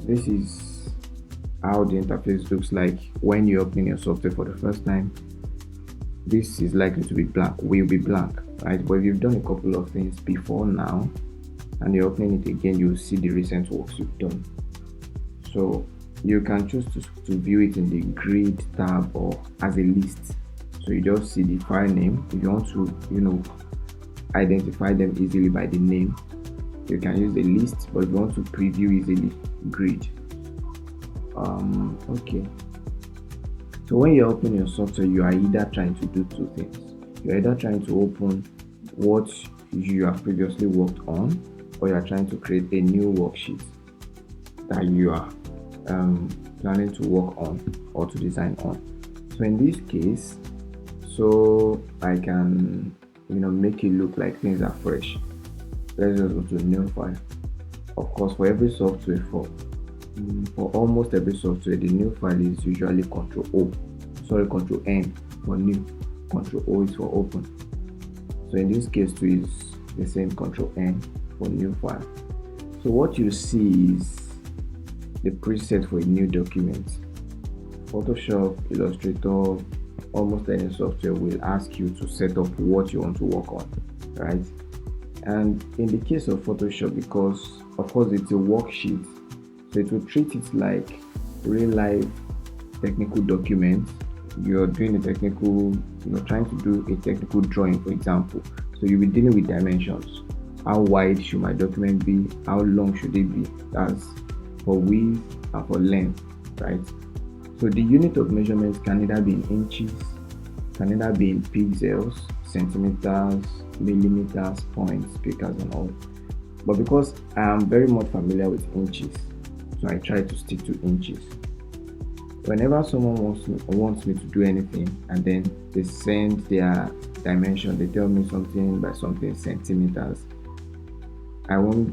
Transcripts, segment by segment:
this is how the interface looks like when you open your software for the first time. This is likely to be blank, will be blank, right? But if you've done a couple of things before now and you're opening it again, you'll see the recent works you've done. So you can choose to view it in the grid tab or as a list. So you just see the file name. If you want to identify them easily by the name, you can use the list, but if you want to preview easily, grid. Okay, so when you open your software, you are either trying to do two things. You're either trying to open what you have previously worked on, or you are trying to create a new worksheet that you are planning to work on or to design on. So in this case, so I can make it look like things are fresh. Let's just go to new file. Of course, for every software, for almost every software, the new file is usually Control N for new, Control O is for open. So in this case too is the same, Control N for new file. So what you see is the preset for a new document. Photoshop, Illustrator, almost any software will ask you to set up what you want to work on, right? And in the case of Photoshop, because of course it's a worksheet, so it will treat it like real life technical document. You're doing a technical, trying to do a technical drawing, for example. So you'll be dealing with dimensions. How wide should my document be? How long should it be? That's for width and for length, right? So the unit of measurements can either be in inches, can either be in pixels, centimeters, millimeters, points, picas, and all. But because I am very much familiar with inches, so I try to stick to inches. Whenever someone wants me to do anything and then they send their dimension, they tell me something by something centimeters, I won't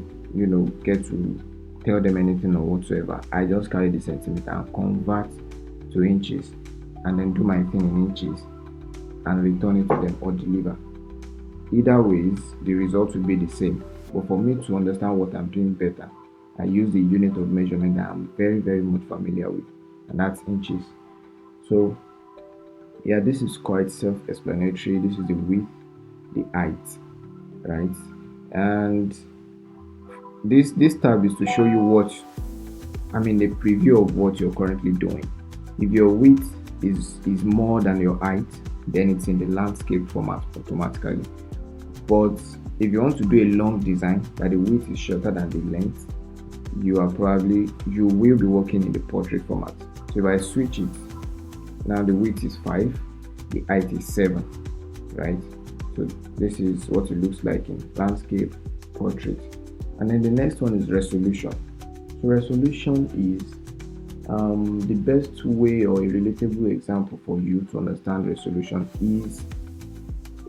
get to tell them anything or whatsoever. I just carry the centimeter and convert to inches and then do my thing in inches and return it to them or deliver. Either ways, the result will be the same. But for me to understand what I'm doing better, I use the unit of measurement that I'm very, very much familiar with, and that's inches. So yeah, this is quite self-explanatory. This is the width, the height, right? And this tab is to show you the preview of what you're currently doing. If your width is more than your height, then it's in the landscape format automatically. But if you want to do a long design that the width is shorter than the length, you will be working in the portrait format. So if I switch it, now the width is 5, the height is 7, right? So this is what it looks like in landscape, portrait. And then the next one is resolution. So resolution is the best way, or a relatable example for you to understand resolution is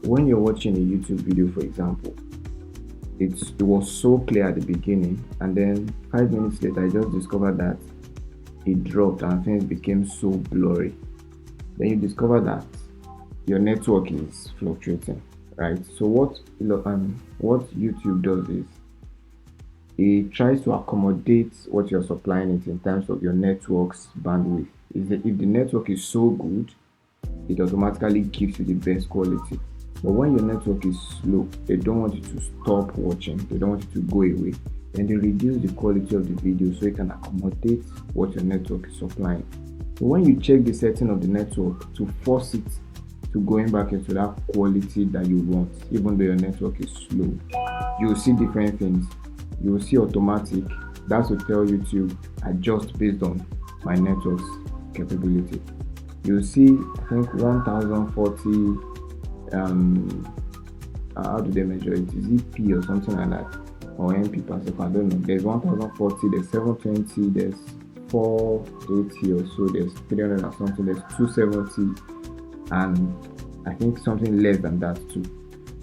when you're watching a YouTube video, for example. It was so clear at the beginning, and then 5 minutes later I just discovered that it dropped and things became so blurry. Then you discover that your network is fluctuating, right? So what YouTube does is it tries to accommodate what you're supplying it in terms of your network's bandwidth. If the network is so good, it automatically gives you the best quality. But when your network is slow, they don't want you to stop watching, they don't want you to go away, then they reduce the quality of the video so it can accommodate what your network is supplying. So when you check the setting of the network to force it to going back into that quality that you want, even though your network is slow, you will see different things. You will see automatic, that's to tell YouTube adjust based on my network's capability. You will see, I think 1040, how do they measure it? Is it P or something like that, or MP per second? I don't know. There's 1040, there's 720, there's 480 or so, there's 300 or something, there's 270, and I think something less than that too.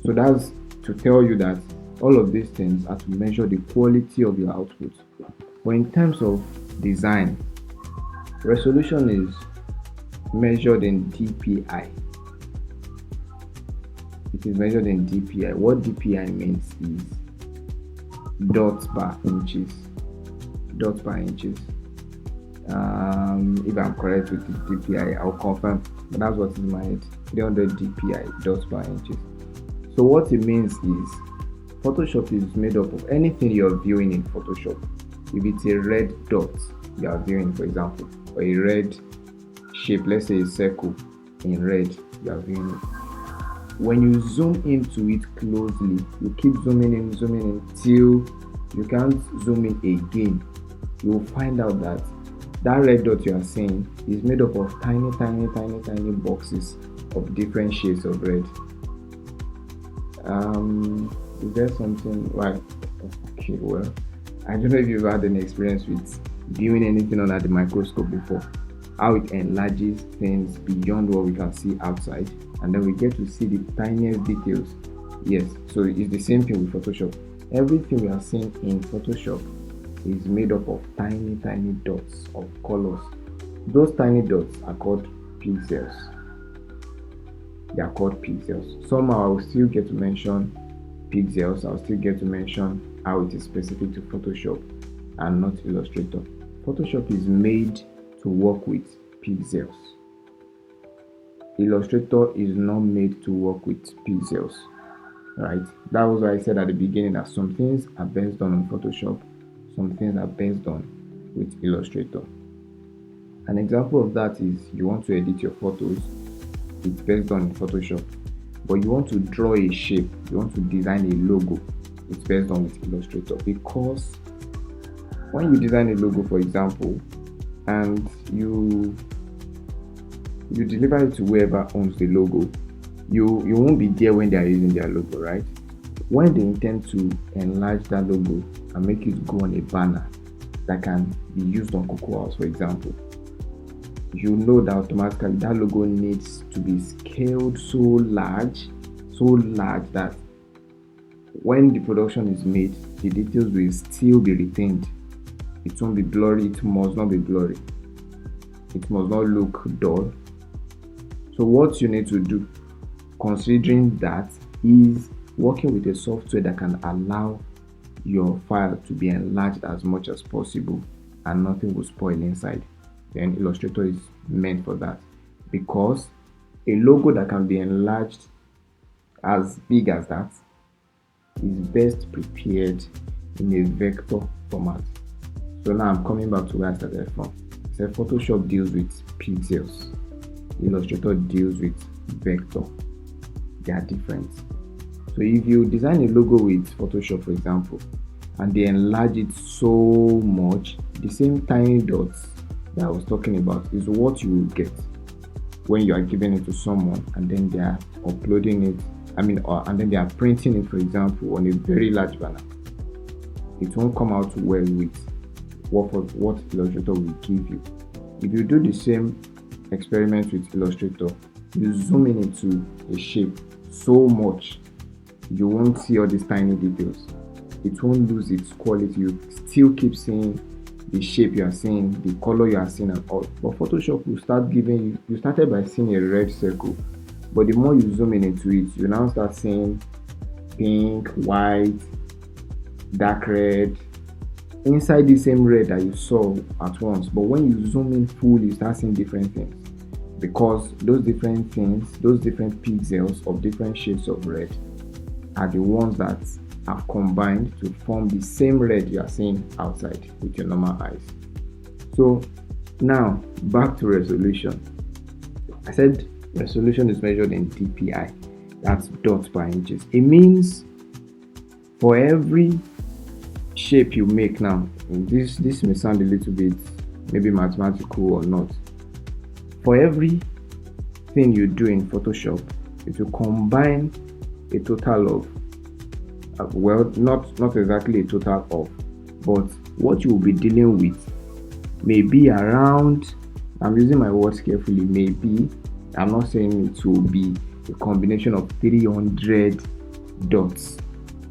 So that's to tell you that all of these things are to measure the quality of your output. But in terms of design, resolution is measured in dpi. It is measured in dpi. What dpi means is dots per inches. dots per inches. If I'm correct with the dpi, I'll confirm, but that's what is in my head. 300 dpi dots per inches. So what it means is Photoshop is made up of anything you're viewing in Photoshop. If it's a red dot you are viewing, for example, or a red shape, let's say a circle in red, you are viewing it. When you zoom into it closely, you keep zooming in till you can't zoom in again, you will find out that that red dot you are seeing is made up of tiny boxes of different shades of red. Is there something like, okay, well, I don't know if you've had any experience with viewing anything under the microscope before, how it enlarges things beyond what we can see outside, and then we get to see the tiniest details. Yes, so it's the same thing with Photoshop. Everything we are seeing in Photoshop is made up of tiny dots of colors. Those tiny dots are called pixels. They are called pixels. Somehow I will still get to mention pixels. I'll still get to mention how it is specific to Photoshop and not Illustrator. Photoshop is made to work with pixels. Illustrator is not made to work with pixels, right? That was why I said at the beginning that some things are best done on Photoshop, some things are best done with Illustrator. An example of that is you want to edit your photos, it's best done in Photoshop. But you want to draw a shape, you want to design a logo, it's best done with Illustrator. Because when you design a logo, for example, and you deliver it to whoever owns the logo, you won't be there when they are using their logo, right? When they intend to enlarge that logo and make it go on a banner that can be used on Cocoa House, for example, you know that automatically that logo needs to be scaled so large that when the production is made, the details will still be retained. It won't be blurry, it must not be blurry, it must not look dull. So what you need to do, considering that, is working with a software that can allow your file to be enlarged as much as possible and nothing will spoil inside. Then Illustrator is meant for that, because a logo that can be enlarged as big as that is best prepared in a vector format. So now I'm coming back to where I started from. So Photoshop deals with pixels, Illustrator deals with vector. They are different. So if you design a logo with Photoshop, for example, and they enlarge it so much, the same tiny dots that I was talking about is what you will get when you are giving it to someone and then they are uploading it, and then they are printing it, for example, on a very large banner. It won't come out well with what Illustrator will give you. If you do the same experiment with Illustrator, you zoom in into a shape so much, you won't see all these tiny details. It won't lose its quality. You still keep seeing the shape you are seeing, the color you are seeing, and all. But Photoshop will start giving you started by seeing a red circle, but the more you zoom in into it, you now start seeing pink, white, dark red inside the same red that you saw at once. But when you zoom in full, you start seeing different things, because those different things, those different pixels of different shades of red are the ones that have combined to form the same red you are seeing outside with your normal eyes. So now back to resolution. I said resolution is measured in dpi, that's dots per inches. It means for every shape you make, now this may sound a little bit maybe mathematical or not, for every thing you do in Photoshop, it will combine a total of not exactly a total of, but what you will be dealing with may be around, I'm using my words carefully, maybe, I'm not saying it will be a combination of 300 dots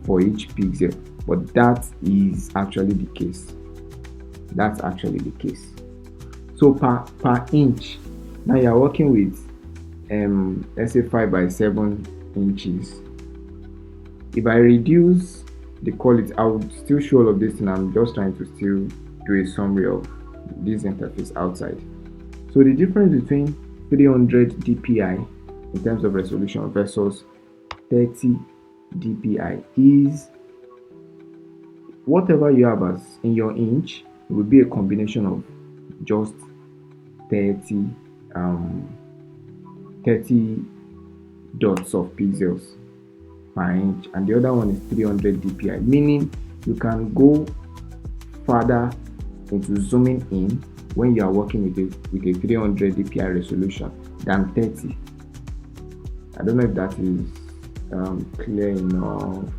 for each pixel, but that is actually the case. That's actually the case. So per inch, now you're working with let's say 5 by 7 inches. If I reduce the quality, I would still show all of this, and I'm just trying to still do a summary of this interface outside. So the difference between 300 dpi in terms of resolution versus 30 dpi is whatever you have as in your inch will be a combination of just 30 30 dots of pixels per inch, and the other one is 300 dpi, meaning you can go further into zooming in when you are working with a 300 dpi resolution than 30. I don't know if that is clear enough.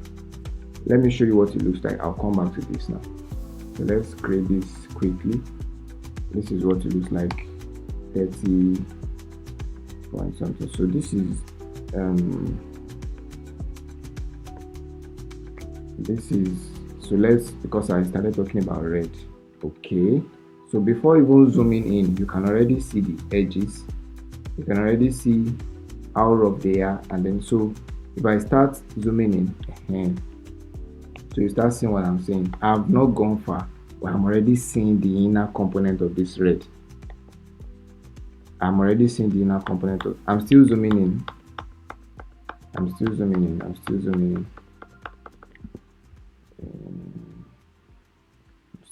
Let me show you what it looks like. I'll come back to this now. So let's create this quickly. This is what it looks like, 30 point something. So this is so let's, because I started talking about red. Okay, so before even zooming in, you can already see the edges. You can already see how rough they are, and then so if I start zooming in, so you start seeing what I'm saying. I've not gone far, but I'm already seeing the inner component of this red. I'm already seeing the inner component of. I'm still zooming in. I'm still zooming in. I'm still zooming in.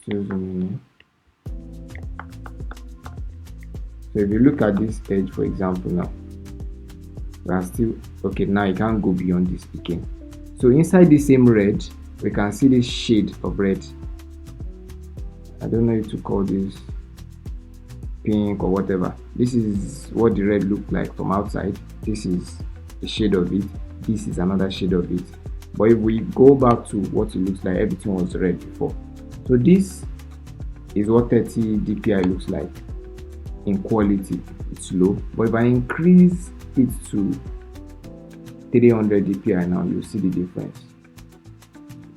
Still zooming in. So if you look at this edge, for example, now we are still okay. Now you can't go beyond this again. So inside the same red, we can see this shade of red. I don't know if to call this pink or whatever. This is what the red looked like from outside. This is a shade of it. This is another shade of it. But if we go back to what it looks like, everything was red before. So this is what 30 dpi looks like in quality. It's low, but if I increase it to 300 dpi now, you'll see the difference.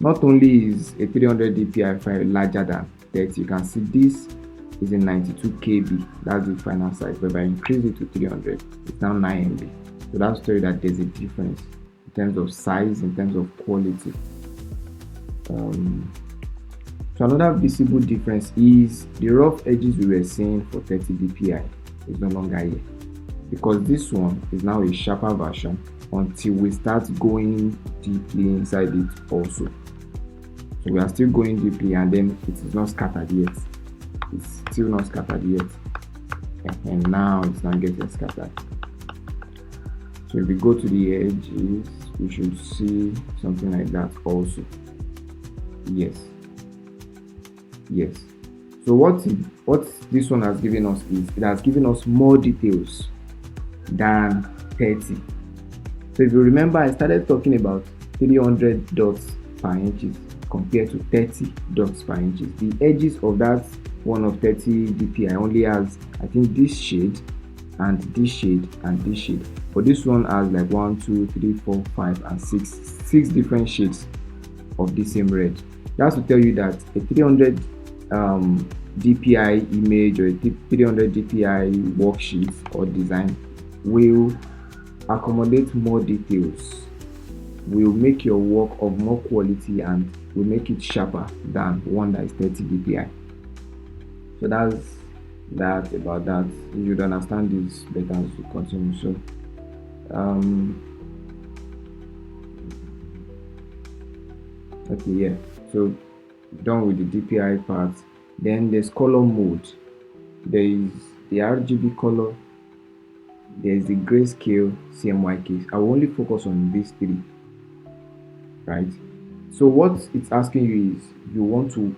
Not only is a 300 dpi file larger than 30, you can see this is a 92 kb. That's the final size. But if I increase it to 300, it's now 9 MB. So that's to you that there's a difference in terms of size, in terms of quality. So another visible difference is the rough edges we were seeing for 30 dpi is no longer here, because this one is now a sharper version until we start going deeply inside it also. So we are still going deeply, and then it is not scattered yet. It's still not scattered yet, and now it's not getting scattered. So if we go to the edges, we should see something like that also. Yes. So what this one has given us is it has given us more details than 30. So if you remember, I started talking about 300 dots per inches compared to 30 dots per inches. The edges of that one of 30 dpi only has, I think, this shade and this shade and this shade, but this one has like 1, 2, 3, 4, 5 and 6 different shades of the same red. That's to tell you that a 300 dpi image or a 300 dpi worksheet or design will accommodate more details, will make your work of more quality, and will make it sharper than one that is 30 dpi. So that's that about that. You should understand this better as we continue. So okay, yeah, so done with the dpi part. Then there's color mode. There is the RGB color, there is the grayscale, CMYK. I will only focus on these three, right? So what it's asking you is, you want to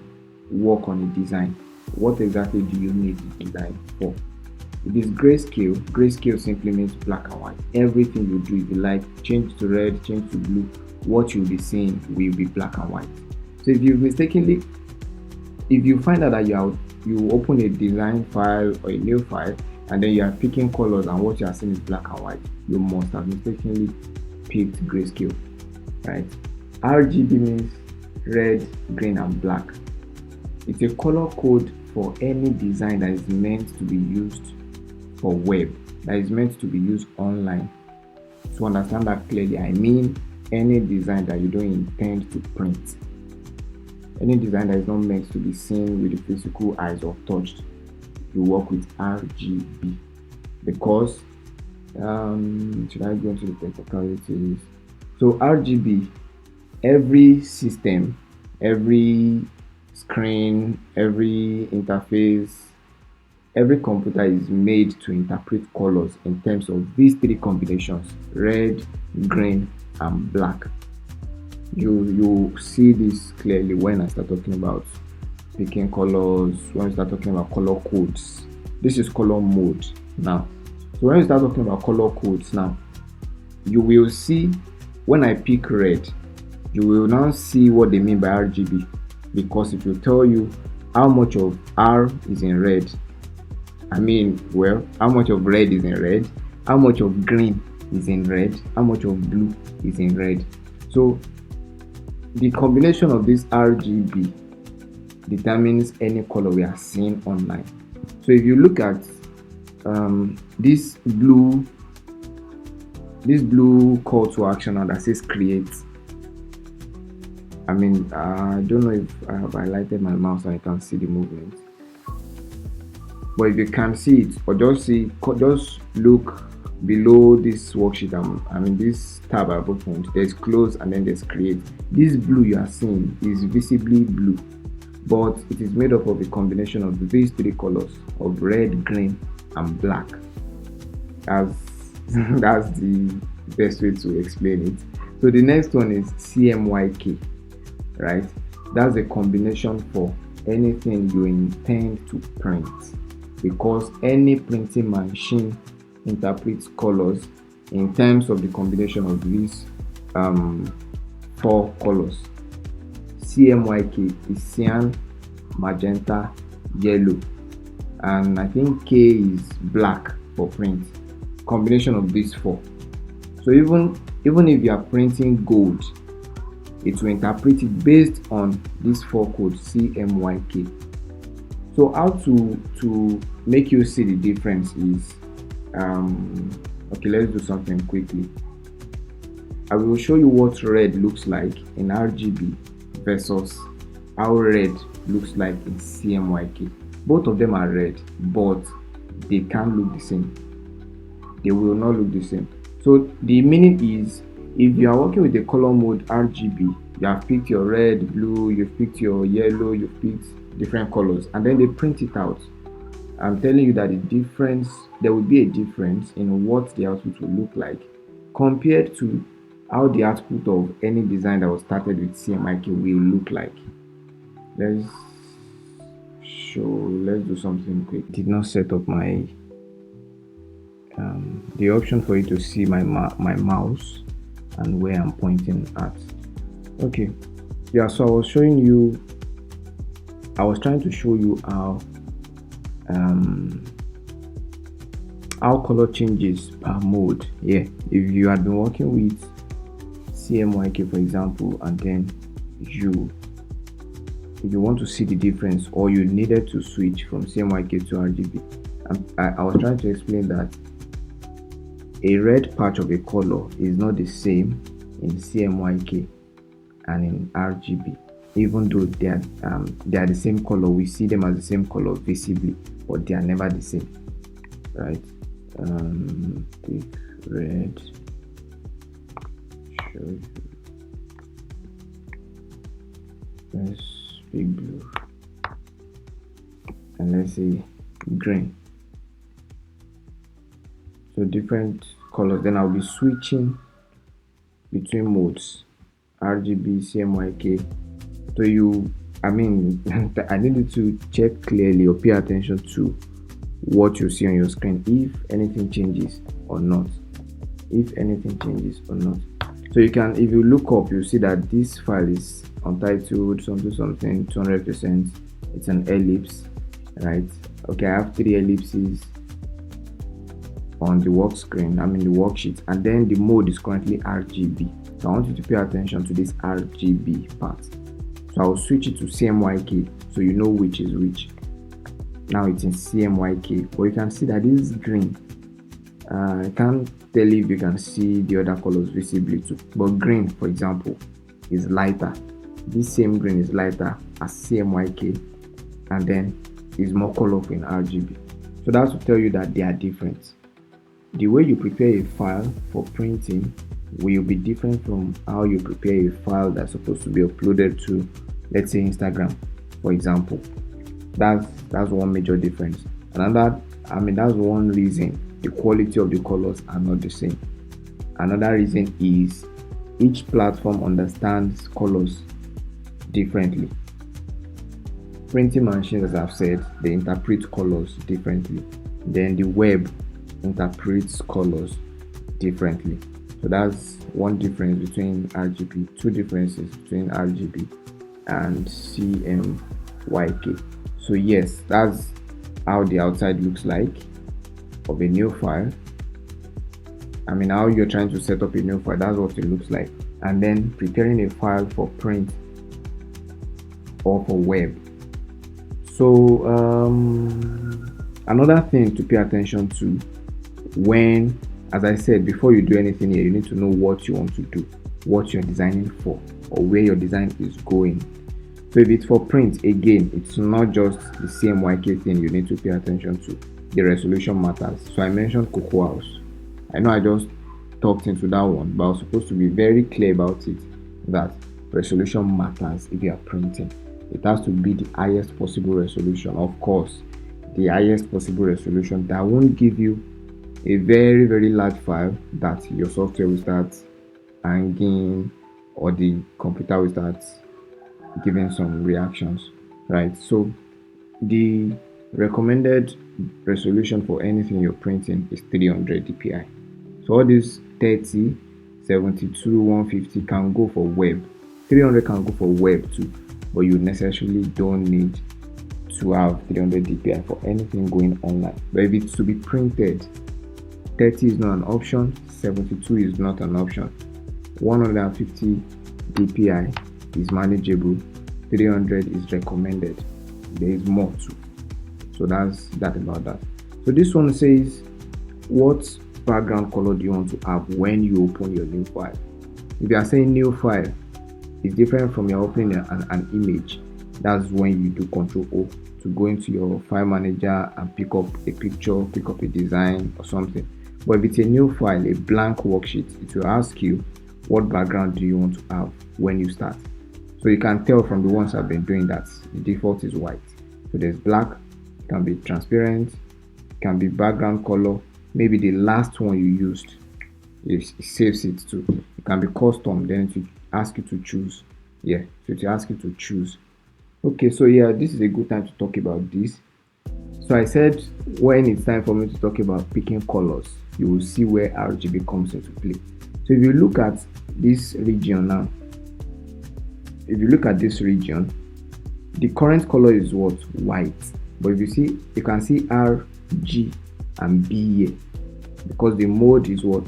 work on a design. What exactly do you need the design for? If it's grayscale, grayscale simply means black and white. Everything you do, if you like, change to red, change to blue, what you'll be seeing will be black and white. So if you find out that you open a design file or a new file, and then you are picking colors and what you are seeing is black and white, you must have mistakenly picked grayscale, right? RGB means red, green and black. It's a color code for any design that is meant to be used for web, that is meant to be used online. To understand that clearly, I mean any design that you don't intend to print. any design that is not meant to be seen with the physical eyes or touched, you work with RGB. Because should I go into the technicalities? So RGB, every system, every screen, every interface, every computer is made to interpret colors in terms of these three combinations: red, green, and black. You see this clearly when I start talking about picking colors, when we start talking about color codes. This is color mode now. So when we start talking about color codes now, you will see when I pick red, you will now see what they mean by RGB. Because if you tell you how much of R is in red, how much of red is in red, how much of green is in red, how much of blue is in red. So the combination of this RGB determines any color we are seeing online. So if you look at this blue call to action now that says create, I don't know if I have highlighted my mouse and I can see the movement, but if you can see it, or just look below this worksheet, this tab I've opened, there's close and then there's create. This blue you are seeing is visibly blue, but it is made up of a combination of these three colors of red, green, and black. That's the best way to explain it. So the next one is CMYK, right? That's a combination for anything you intend to print, because any printing machine interprets colors in terms of the combination of these four colors. CMYK is cyan, magenta, yellow, and I think K is black for print. Combination of these four. So even if you are printing gold, it will interpret it based on these four codes, CMYK. So how to make you see the difference is okay, let's do something quickly. I will show you what red looks like in RGB versus how red looks like in CMYK. Both of them are red, but they can't look the same. They will not look the same. So the meaning is, if you are working with the color mode RGB, you have picked your red, blue, you've picked your yellow, you've picked different colors, and then they print it out. I'm telling you that there will be a difference in what the output will look like compared to how the output of any design that was started with CMYK will look like. Let's do something quick. Did not set up my the option for you to see my mouse and where I'm pointing at. Okay, yeah, so I was trying to show you how color changes per mode. Yeah, if you had been working with CMYK, for example, and then you want to see the difference, or you needed to switch from CMYK to RGB, I was trying to explain that a red patch of a color is not the same in CMYK and in RGB. Even though they are the same color, we see them as the same color visibly, but they are never the same, right? Pick red, show you. Let's pick blue, and let's say green. So different colors. Then I'll be switching between modes, RGB, CMYK. So I needed to check clearly or pay attention to what you see on your screen, if anything changes or not. So you can, if you look up, you see that this file is untitled something 200%. It's an ellipse, right? Okay, I have 3 ellipses on the work screen, the worksheet, and then the mode is currently RGB. So I want you to pay attention to this RGB part. So I'll switch it to CMYK so you know which is which. Now it's in CMYK, but you can see that this is green. I can't tell if you can see the other colors visibly too, but green, for example, is lighter. This same green is lighter as CMYK, and then is more colorful in RGB. So that's to tell you that they are different. The way you prepare a file for printing will be different from how you prepare a file that's supposed to be uploaded to, let's say, Instagram, for example. That's one major difference. That's one reason the quality of the colors are not the same. Another reason is each platform understands colors differently. Printing machines, as I've said, they interpret colors differently. Then the web interprets colors differently. So that's one difference between RGB, two differences between RGB and CMYK. So yes, that's how the outside looks like of a new file. How you're trying to set up a new file, that's what it looks like. And then preparing a file for print or for web. So another thing to pay attention to when, as I said, before you do anything here, you need to know what you want to do, what you're designing for, or where your design is going. So if it's for print, again, it's not just the CMYK thing you need to pay attention to. The resolution matters. So I mentioned Cocoa House. I know I just talked into that one, but I was supposed to be very clear about it, that resolution matters if you are printing. It has to be the highest possible resolution. Of course, the highest possible resolution that won't give you a very, very large file that your software will start hanging or the computer will start giving some reactions, right? So the recommended resolution for anything you're printing is 300 dpi. So all these 30, 72, 150 can go for web. 300 can go for web too, but you necessarily don't need to have 300 dpi for anything going online. But if it's to be printed, 30 is not an option, 72 is not an option, 150 dpi is manageable, 300 is recommended. There is more too. So that's that about that. So this one says, what background color do you want to have when you open your new file? If you are saying new file, it's different from your opening an image. That's when you do Ctrl O to go into your file manager and pick up a picture, pick up a design or something. But if it's a new file, a blank worksheet, it will ask you what background do you want to have when you start. So you can tell from the ones I've been doing that the default is white. So there's black, it can be transparent, it can be background color. Maybe the last one you used, it saves it too. It can be custom, then it will ask you to choose. So it will ask you to choose. Okay, so this is a good time to talk about this. So I said when it's time for me to talk about picking colors, you will see where RGB comes into play. So if you look at this region now, the current color is what? White. But if you see, you can see R, G and B here, because the mode is what?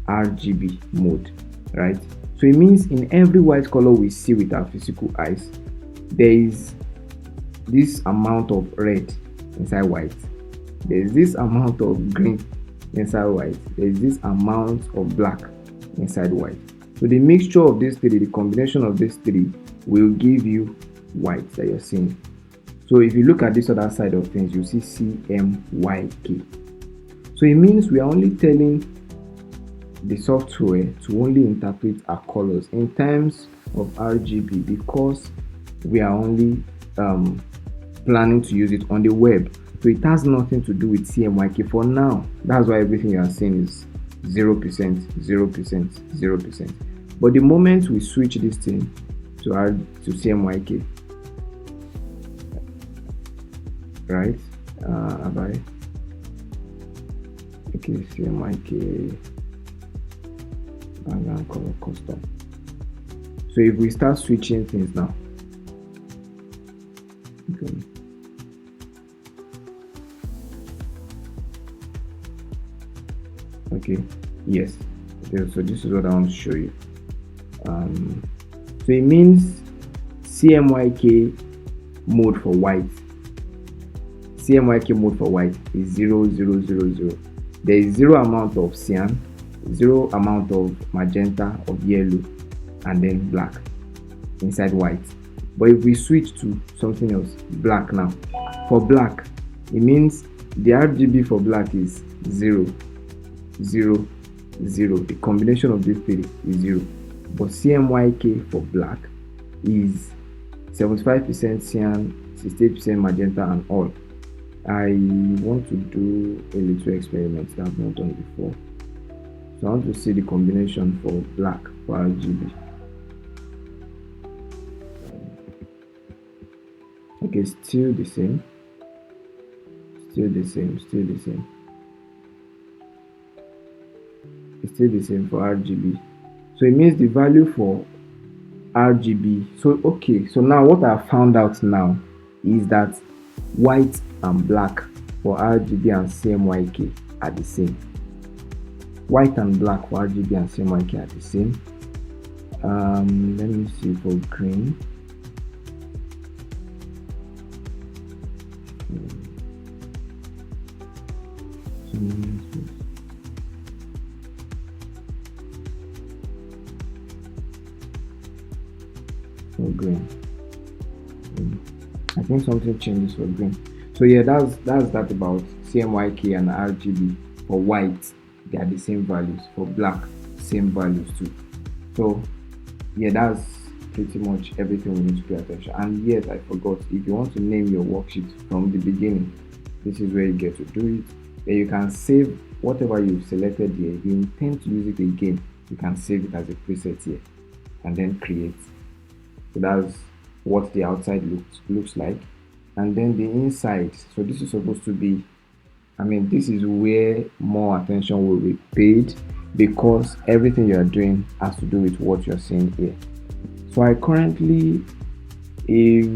RGB mode, right? So it means in every white color we see with our physical eyes, there is this amount of red inside white, there is this amount of green inside white, there is this amount of black inside white. So the mixture of these three, the combination of these three, will give you white that you're seeing. So if you look at this other side of things, you see CMYK. So it means we are only telling the software to only interpret our colors in terms of RGB, because we are only planning to use it on the web. So it has nothing to do with CMYK for now. That's why everything you are seeing is 0%, 0%, 0%. But the moment we switch this thing to CMYK, right? Okay, CMYK background color custom. So if we start switching things now, okay, yes. So this is what I want to show you. So it means CMYK mode for white. CMYK mode for white is 0, 0, 0, 0. There is 0 amount of cyan, 0 amount of magenta, of yellow, and then black inside white. But if we switch to something else, black now, for black, it means the RGB for black is 0, 0, 0. The combination of these three is 0. But CMYK for black is 75% cyan, 68% magenta, and all. I want to do a little experiment that I've not done before. So I want to see the combination for black for RGB. Okay, still the same. Still the same, still the same. It's still the same for RGB. So it means the value for RGB. So okay, so now what I found out now is that white and black for RGB and CMYK are the same. White and black for RGB and CMYK are the same. Let me see for green. For green, I think something changes for green. So yeah, that's that about CMYK and RGB. For white, they are the same values. For black, same values too. So yeah, that's pretty much everything we need to pay attention. And yes, I forgot, if you want to name your worksheet from the beginning, this is where you get to do it. Then you can save whatever you've selected here. If you intend to use it again, you can save it as a preset here and then create. So that's what the outside looks like. And then the inside, so this is supposed to be, this is where more attention will be paid, because everything you are doing has to do with what you're seeing here. So I currently, if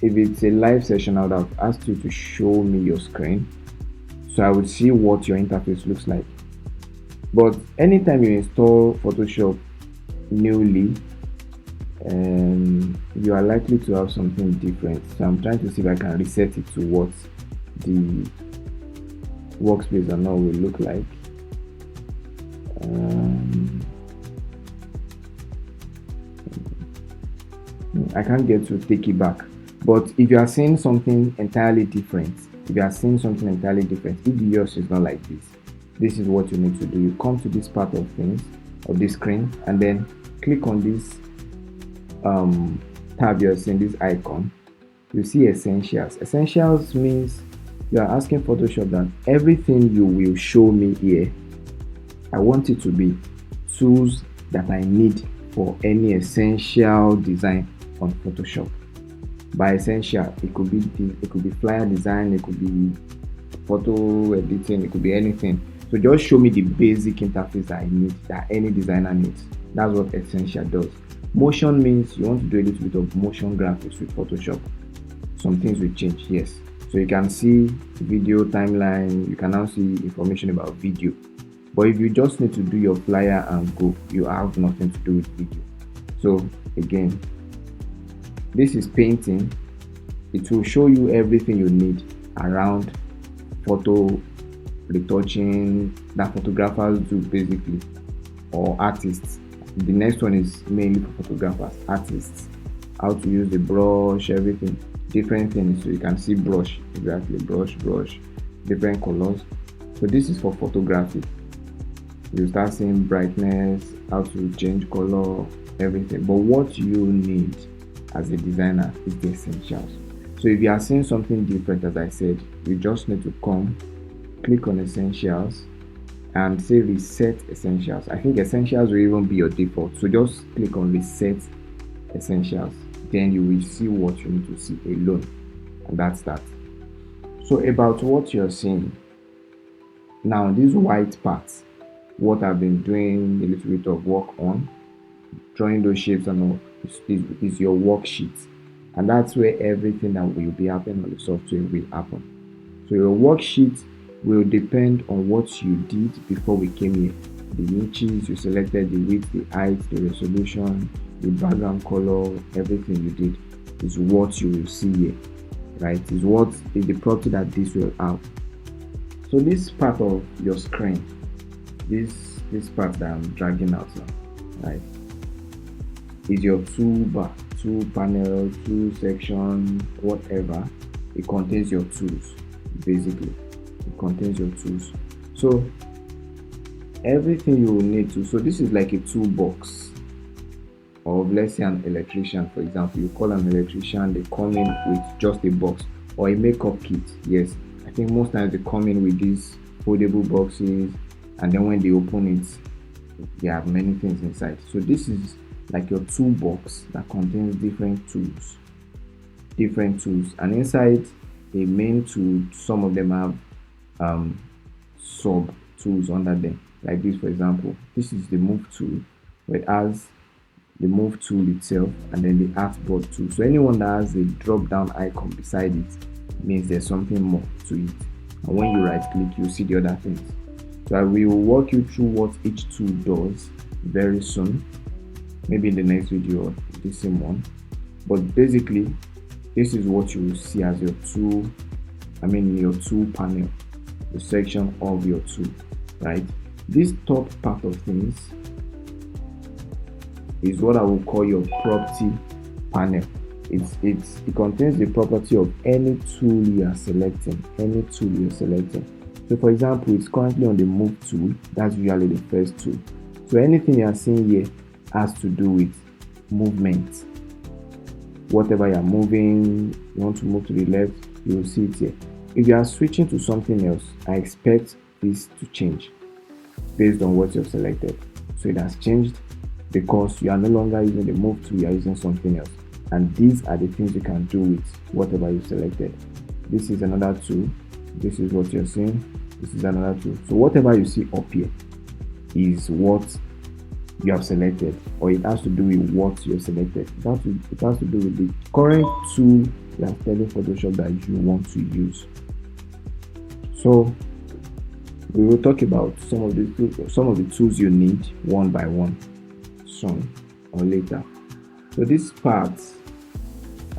it's a live session, I would have asked you to show me your screen so I would see what your interface looks like. But anytime you install Photoshop newly, you are likely to have something different. So I'm trying to see if I can reset it to what the workspace and all will look like. I can't get to take it back. But if you are seeing something entirely different, if yours is not like this is what you need to do. You come to this part of things, of this screen, and then click on this tab you're seeing, this icon. You see essentials. Essentials means you are asking Photoshop that everything you will show me here, I want it to be tools that I need for any essential design on Photoshop. By essential, it could be flyer design, it could be photo editing, it could be anything. So just show me the basic interface that I need, that any designer needs. That's what essential does. Motion means you want to do a little bit of motion graphics with Photoshop. Some things will change, yes. So you can see video timeline, you can now see information about video. But if you just need to do your flyer and go, you have nothing to do with video. So again, this is painting. It will show you everything you need around photo retouching that photographers do basically, or artists. The next one is mainly for photographers, artists, how to use the brush, everything, different things. So you can see brush, exactly, brush, different colors. So this is for photography. You start seeing brightness, how to change color, everything. But what you need as a designer is the essentials. So if you are seeing something different, as I said, you just need to come, click on essentials, and say reset essentials. I think essentials will even be your default. So just click on reset essentials. Then you will see what you need to see alone. And that's that. So about what you're seeing. Now, these white parts, what I've been doing a little bit of work on, drawing those shapes and all, is your worksheet. And that's where everything that will be happening on the software will happen. So your worksheet will depend on what you did before we came here. The inches you selected, the width, the height, the resolution, the background color, everything you did is what you will see here, right? Is the property that this will have. So this part of your screen, this part that I'm dragging out now, right, is your toolbar two panel, two section, whatever. It contains your tools. Basically, it contains your tools. So everything you will need to, so this is like a toolbox of, let's say, an electrician. For example, you call an electrician, they come in with just a box, or a makeup kit. Yes, I think most times they come in with these foldable boxes, and then when they open it, they have many things inside. So this is like your toolbox that contains different tools, and inside a main tool, some of them have sub tools under them. Like this, for example, this is the move tool, where it has the move tool itself and then the artboard tool. So anyone that has a drop down icon beside it means there's something more to it, and when you right click, you see the other things. So I will walk you through what each tool does very soon, maybe in the next video or the same one. But basically, this is what you will see as your tool, your tool panel, the section of your tool, right? This top part of things is what I will call your property panel. It contains the property of any tool you are selecting. So for example, it's currently on the move tool. That's usually the first tool. So anything you are seeing here has to do with movement. Whatever you are moving, you want to move to the left, you will see it here. If you are switching to something else, I expect this to change based on what you've selected. So it has changed because you are no longer using the move tool, you are using something else. And these are the things you can do with whatever you selected. This is another tool. This is what you're seeing. This is another tool. So whatever you see up here is what you have selected, or it has to do with what you have selected. It has to do with the current tool you are telling Photoshop that you want to use. So we will talk about some of the tools you need one by one soon or later. So this part is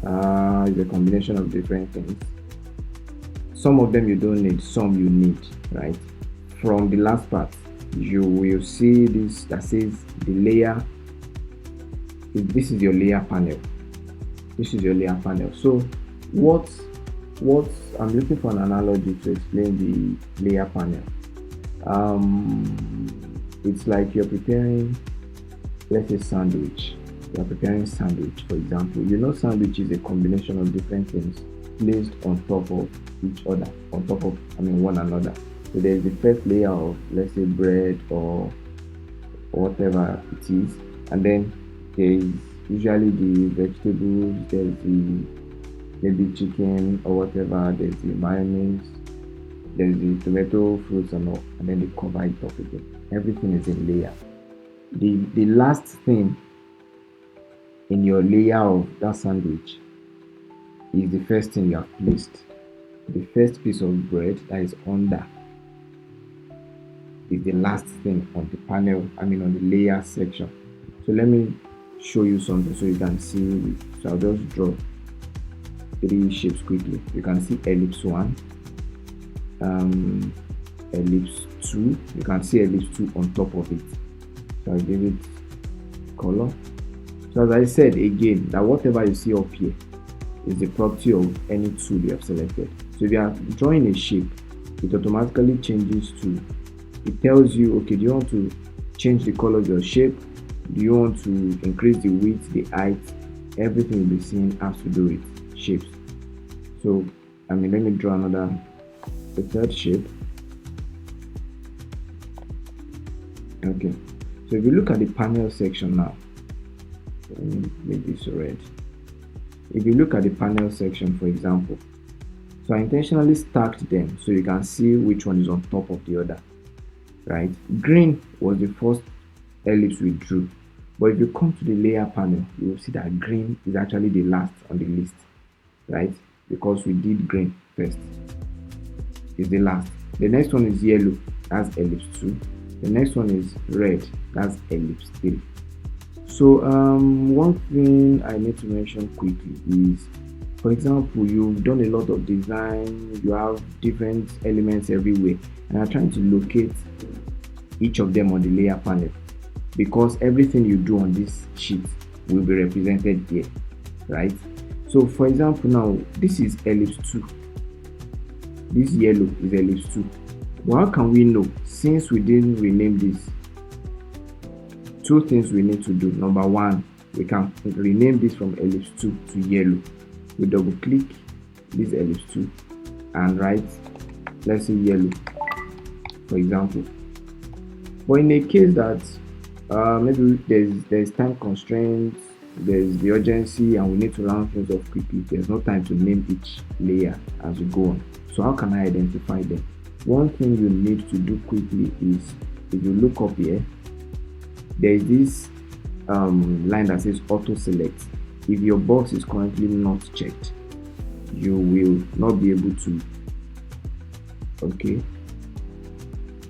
a combination of different things. Some of them you don't need, some you need, right? From the last part, you will see this that says the layer. This is your layer panel. So what I'm looking for an analogy to explain the layer panel. It's like you're preparing, let's say, sandwich. You're preparing sandwich, for example. Sandwich is a combination of different things placed on top of each other, on top of one another. So there's the first layer of, let's say, bread or whatever it is, and then there's usually the vegetables, there's the maybe chicken or whatever, there's the mayonnaise, there's the tomato, fruits and all, and then they cover it up again. Everything is in layer. The last thing in your layer of that sandwich is the first thing you have placed. The first piece of bread that is under is the last thing on the panel, on the layer section. So let me show you something so you can see. So I'll just draw 3 shapes quickly. You can see ellipse 1, ellipse 2. You can see ellipse 2 on top of it. So I'll give it color. So as I said again, that whatever you see up here is the property of any tool you have selected. So if you are drawing a shape, it automatically changes to, it tells you, okay, do you want to change the color of your shape? Do you want to increase the width, the height? Everything you'll be seeing has to do with shapes. So let me draw the third shape. Okay, so if you look at the panel section now, let me make this red. If you look at the panel section, for example, so I intentionally stacked them so you can see which one is on top of the other, right? Green was the first ellipse we drew, but if you come to the layer panel, you will see that green is actually the last on the list, right? Because we did green first, is the last. The next one is yellow, that's ellipse 2. The next one is red, that's ellipse 3. So one thing I need to mention quickly is, for example, you've done a lot of design, you have different elements everywhere, and I'm trying to locate each of them on the layer panel, because everything you do on this sheet will be represented here. right? So for example, now this is ellipse 2. This yellow is ellipse 2. Well, how can we know? Since we didn't rename this, two things we need to do. Number one, we can rename this from ellipse 2 to yellow. We double click this ellipse 2 and write, let's say yellow, for example. But in a case that maybe there's time constraints, there's the urgency, and we need to round things off quickly, there's no time to name each layer as we go on. So how can I identify them? One thing you need to do quickly is, if you look up here, there is this line that says auto select. If your box is currently not checked, you will not be able to, okay,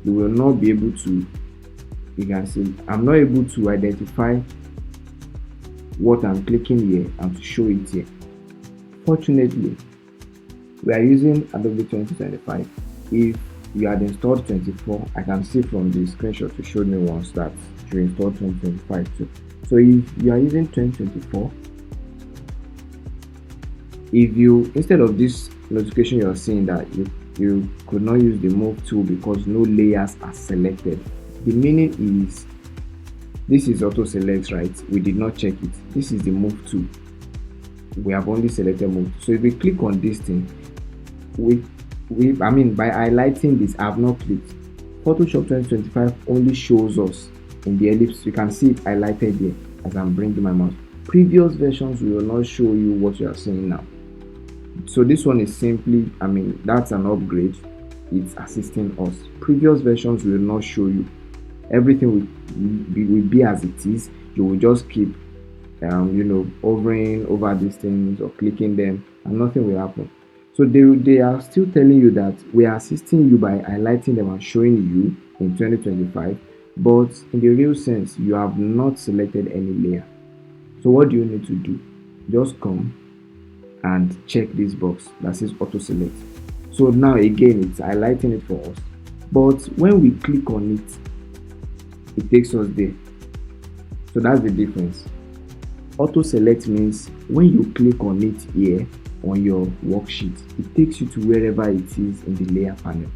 you will not be able to, you can see I'm not able to identify what I'm clicking here and to show it here. Fortunately, we are using Adobe 2025. If you had installed 24, I can see from the screenshot you showed me once that you installed 2025 too. So if you are using 2024, if you, instead of this notification you're seeing that you could not use the move tool because no layers are selected, the meaning is this is auto select, right? We did not check it. This is the move tool. We have only selected move. So if we click on this thing, by highlighting this, I have not clicked. Photoshop 2025 only shows us in the ellipse. You can see it highlighted here as I'm bringing my mouse. Previous versions will not show you what you are seeing now. So this one is simply, that's an upgrade. It's assisting us. Previous versions will not show you. Everything will be as it is. You will just keep hovering over these things or clicking them, and nothing will happen. So they are still telling you that we are assisting you by highlighting them and showing you in 2025, but in the real sense, you have not selected any layer. So what do you need to do? Just come and check this box that says auto select. So now again, it's highlighting it for us, but when we click on it, it takes us there. So that's the difference. Auto select means when you click on it here on your worksheet, it takes you to wherever it is in the layer panel.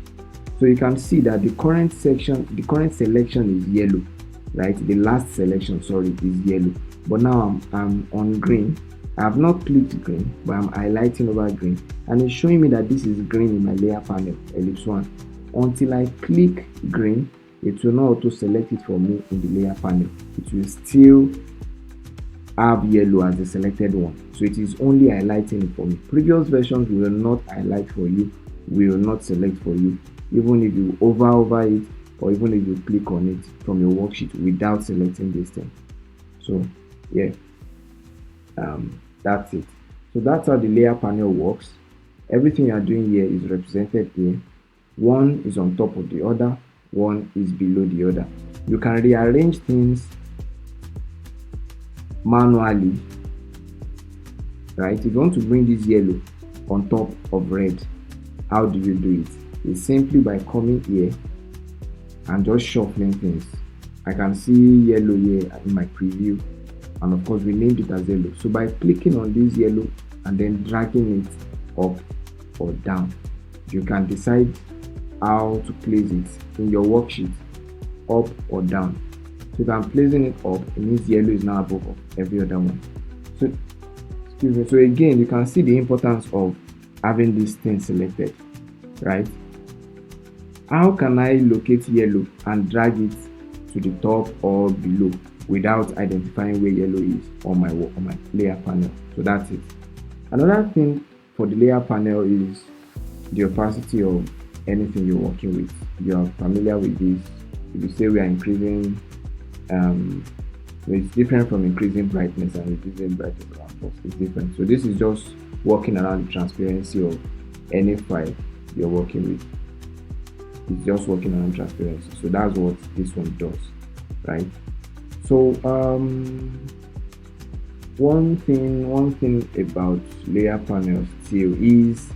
So you can see that the current selection is yellow, right? The last selection, sorry, is yellow. But now I'm on green. I have not clicked green, but I'm highlighting over green, and it's showing me that this is green in my layer panel, ellipse 1. Until I click green, it will not auto select it for me in the layer panel. It will still have yellow as the selected one, so it is only highlighting it for me. Previous versions will not highlight for you, will not select for you, even if you over it, or even if you click on it from your worksheet without selecting this thing. So yeah, that's it. So that's how the layer panel works. Everything you are doing here is represented here. One is on top of the other, one is below the other. You can rearrange things manually, right? If you want to bring this yellow on top of red, how do you do it? It's simply by coming here and just shuffling things. I can see yellow here in my preview, and of course we named it as yellow. So by clicking on this yellow and then dragging it up or down, you can decide how to place it in your worksheet, up or down. So if I'm placing it up, it means yellow is now above every other one. So excuse me. So again, you can see the importance of having this thing selected, right? How can I locate yellow and drag it to the top or below without identifying where yellow is on my layer panel? So that's it. Another thing for the layer panel is the opacity of anything you're working with. You are familiar with this. If you say we are increasing, it's different from increasing brightness and reducing brightness. It's different. So this is just working around the transparency of any file you're working with. It's just working around transparency. So that's what this one does, right? So one thing about layer panels still is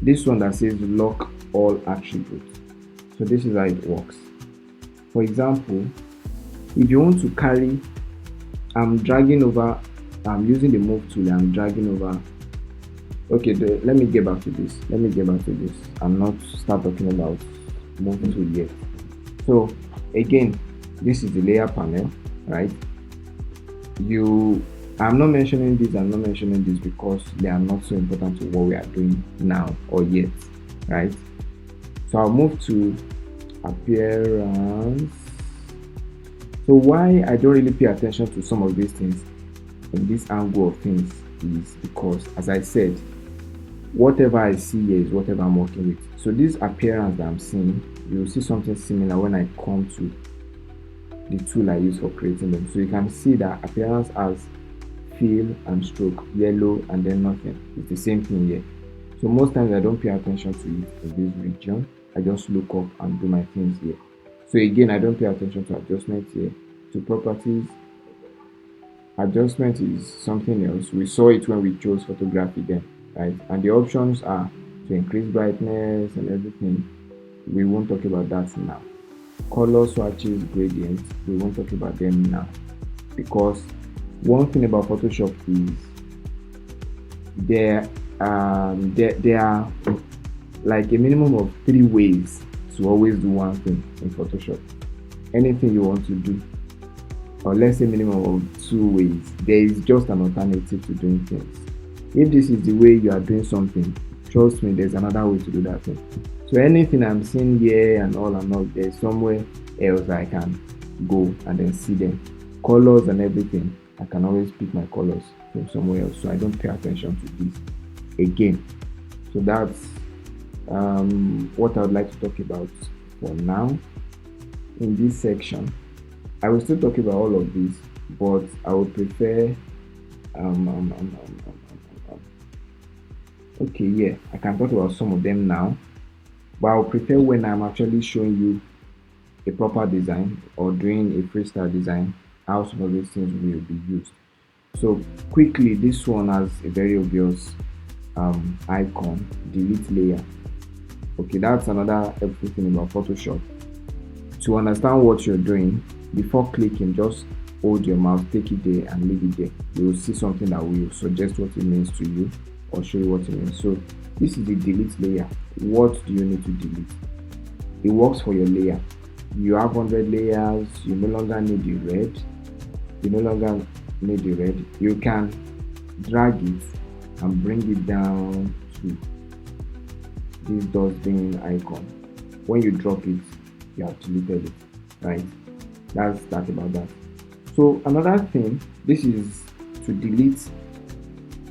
this one that says lock all attributes. So this is how it works. For example, if you want to carry, I'm dragging over I'm using the move tool and I'm dragging over. Okay, let me get back to this. I'm not start talking about move tool yet. So again, this is the layer panel, right? I'm not mentioning this because they are not so important to what we are doing now or yet, right? So I'll move to appearance. So why I don't really pay attention to some of these things in this angle of things is because, as I said, whatever I see here is whatever I'm working with. So this appearance that I'm seeing, you'll see something similar when I come to the tool I use for creating them. So you can see that appearance has fill and stroke, yellow and then nothing. It's the same thing here. So most times I don't pay attention to it in this region. I just look up and do my things here. So again, I don't pay attention to adjustments here. To properties, adjustment is something else. We saw it when we chose photography then, right? And the options are to increase brightness and everything. We won't talk about that now. Color swatches, gradients, we won't talk about them now, because one thing about Photoshop is there are like a minimum of 3 ways to always do one thing in Photoshop. Anything you want to do, or let's say minimum of 2 ways, there is just an alternative to doing things. If this is the way you are doing something, trust me, there's another way to do that thing. So anything I'm seeing here and all, there's somewhere else I can go and then see them. Colors and everything, I can always pick my colors from somewhere else, so I don't pay attention to this again. So that's what I would like to talk about for now in this section. I will still talk about all of this, but I would prefer okay, yeah, I can talk about some of them now, but I'll prefer when I'm actually showing you a proper design or doing a freestyle design, how some of these things will be used. So quickly, this one has a very obvious icon, delete layer. Okay, that's another helpful thing about Photoshop. To understand what you're doing, before clicking, just hold your mouse, take it there and leave it there. You will see something that will suggest what it means to you or show you what it means. So this is the delete layer. What do you need to delete? It works for your layer. You have 100 layers, you no longer need the red. You can drag it and bring it down to this dustbin icon. When you drop it, you have deleted it, right? That's that about that. So another thing, this is to delete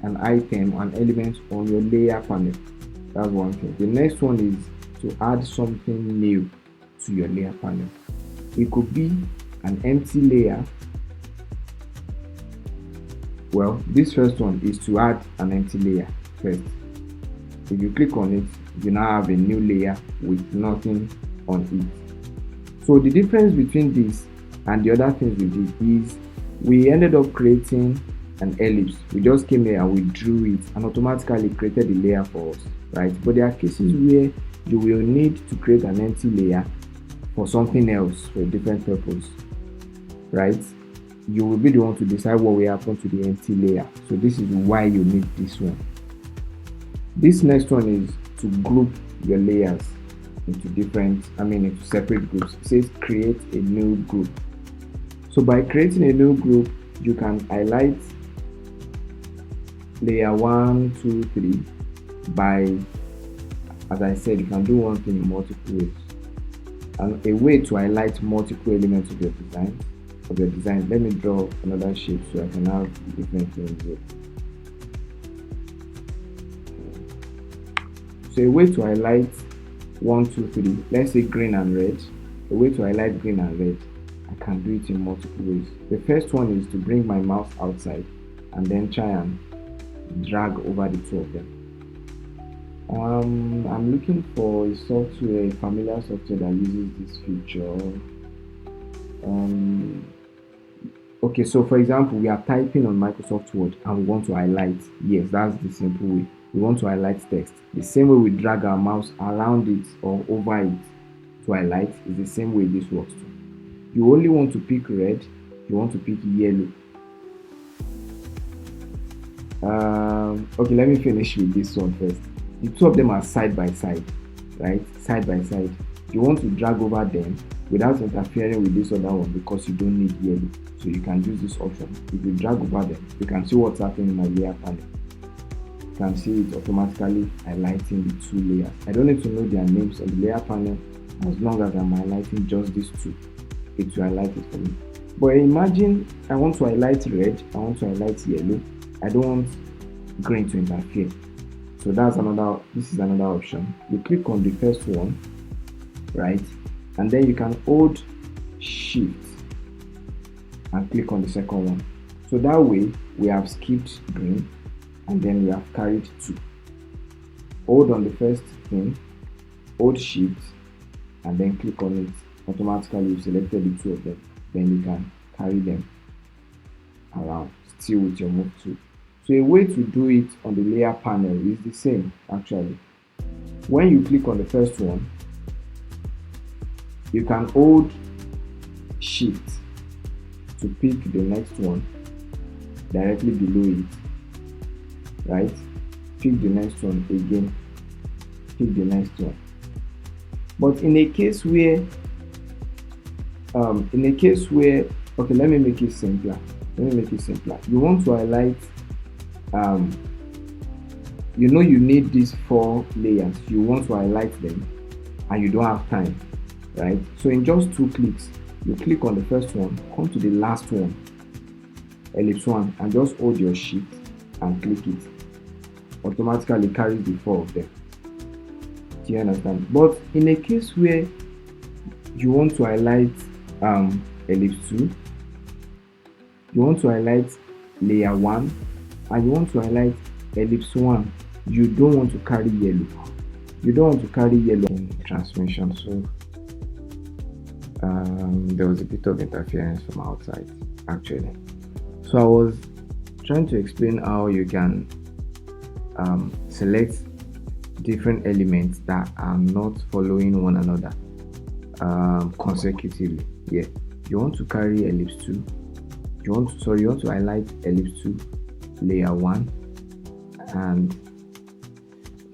an item, an element on your layer panel. That's one thing. The next one is to add something new to your layer panel. It could be an empty layer. Well, this first one is to add an empty layer first. If you click on it, you now have a new layer with nothing on it. So the difference between this and the other things we did is we ended up creating an ellipse. We just came here and we drew it and automatically created the layer for us, right? But there are cases where you will need to create an empty layer for something else, for a different purpose, right? You will be the one to decide what will happen to the empty layer. So this is why you need this one. This next one is to group your layers into separate groups. It says create a new group. So by creating a new group, you can highlight layer 1, 2, 3 by, as I said, you can do one thing in multiple ways. And a way to highlight multiple elements of your design, let me draw another shape so I can have different things here. So a way to highlight 1, 2, 3, let's say green and red. A way to highlight green and red, I can do it in multiple ways. The first one is to bring my mouse outside and then try and drag over the two of them. I'm looking for a software, a familiar software that uses this feature. Okay, so for example, we are typing on Microsoft Word and we want to highlight. Yes, that's the simple way. We want to highlight text. The same way we drag our mouse around it or over it to highlight is the same way this works too. You only want to pick red, you want to pick yellow. Okay, let me finish with this one first. The two of them are side by side, right? Side by side. You want to drag over them without interfering with this other one because you don't need yellow. So you can use this option. If you drag over them, you can see what's happening in my layer panel. You can see it automatically highlighting the two layers. I don't need to know their names on the layer panel. As long as I'm highlighting just these two, it will highlight it for me. But imagine I want to highlight red, I want to highlight yellow. I don't want green to interfere. So this is another option. You click on the first one, right? And then you can hold shift and click on the second one. So that way we have skipped green and then we have carried two. Hold on the first thing, hold shift and then click on it. Automatically you've selected the two of them. Then you can carry them around still with your move tool. So a way to do it on the layer panel is the same actually. When you click on the first one, you can hold shift to pick the next one directly below it, right? Pick the next one again, pick the next one. But in a case where okay, let me make it simpler. You want to highlight you know you need these 4 layers, you want to highlight them and you don't have time, right? So in just 2 clicks, you click on the first one, come to the last one, ellipse 1, and just hold your shift and click it. Automatically carries the 4 of them. Do you understand? But in a case where you want to highlight ellipse 2, you want to highlight layer 1, and you want to highlight ellipse 1, you don't want to carry yellow. In transmission. So there was a bit of interference from outside actually. So I was trying to explain how you can select different elements that are not following one another consecutively. Yeah, you want to carry ellipse 2, you want to highlight ellipse 2, layer 1, and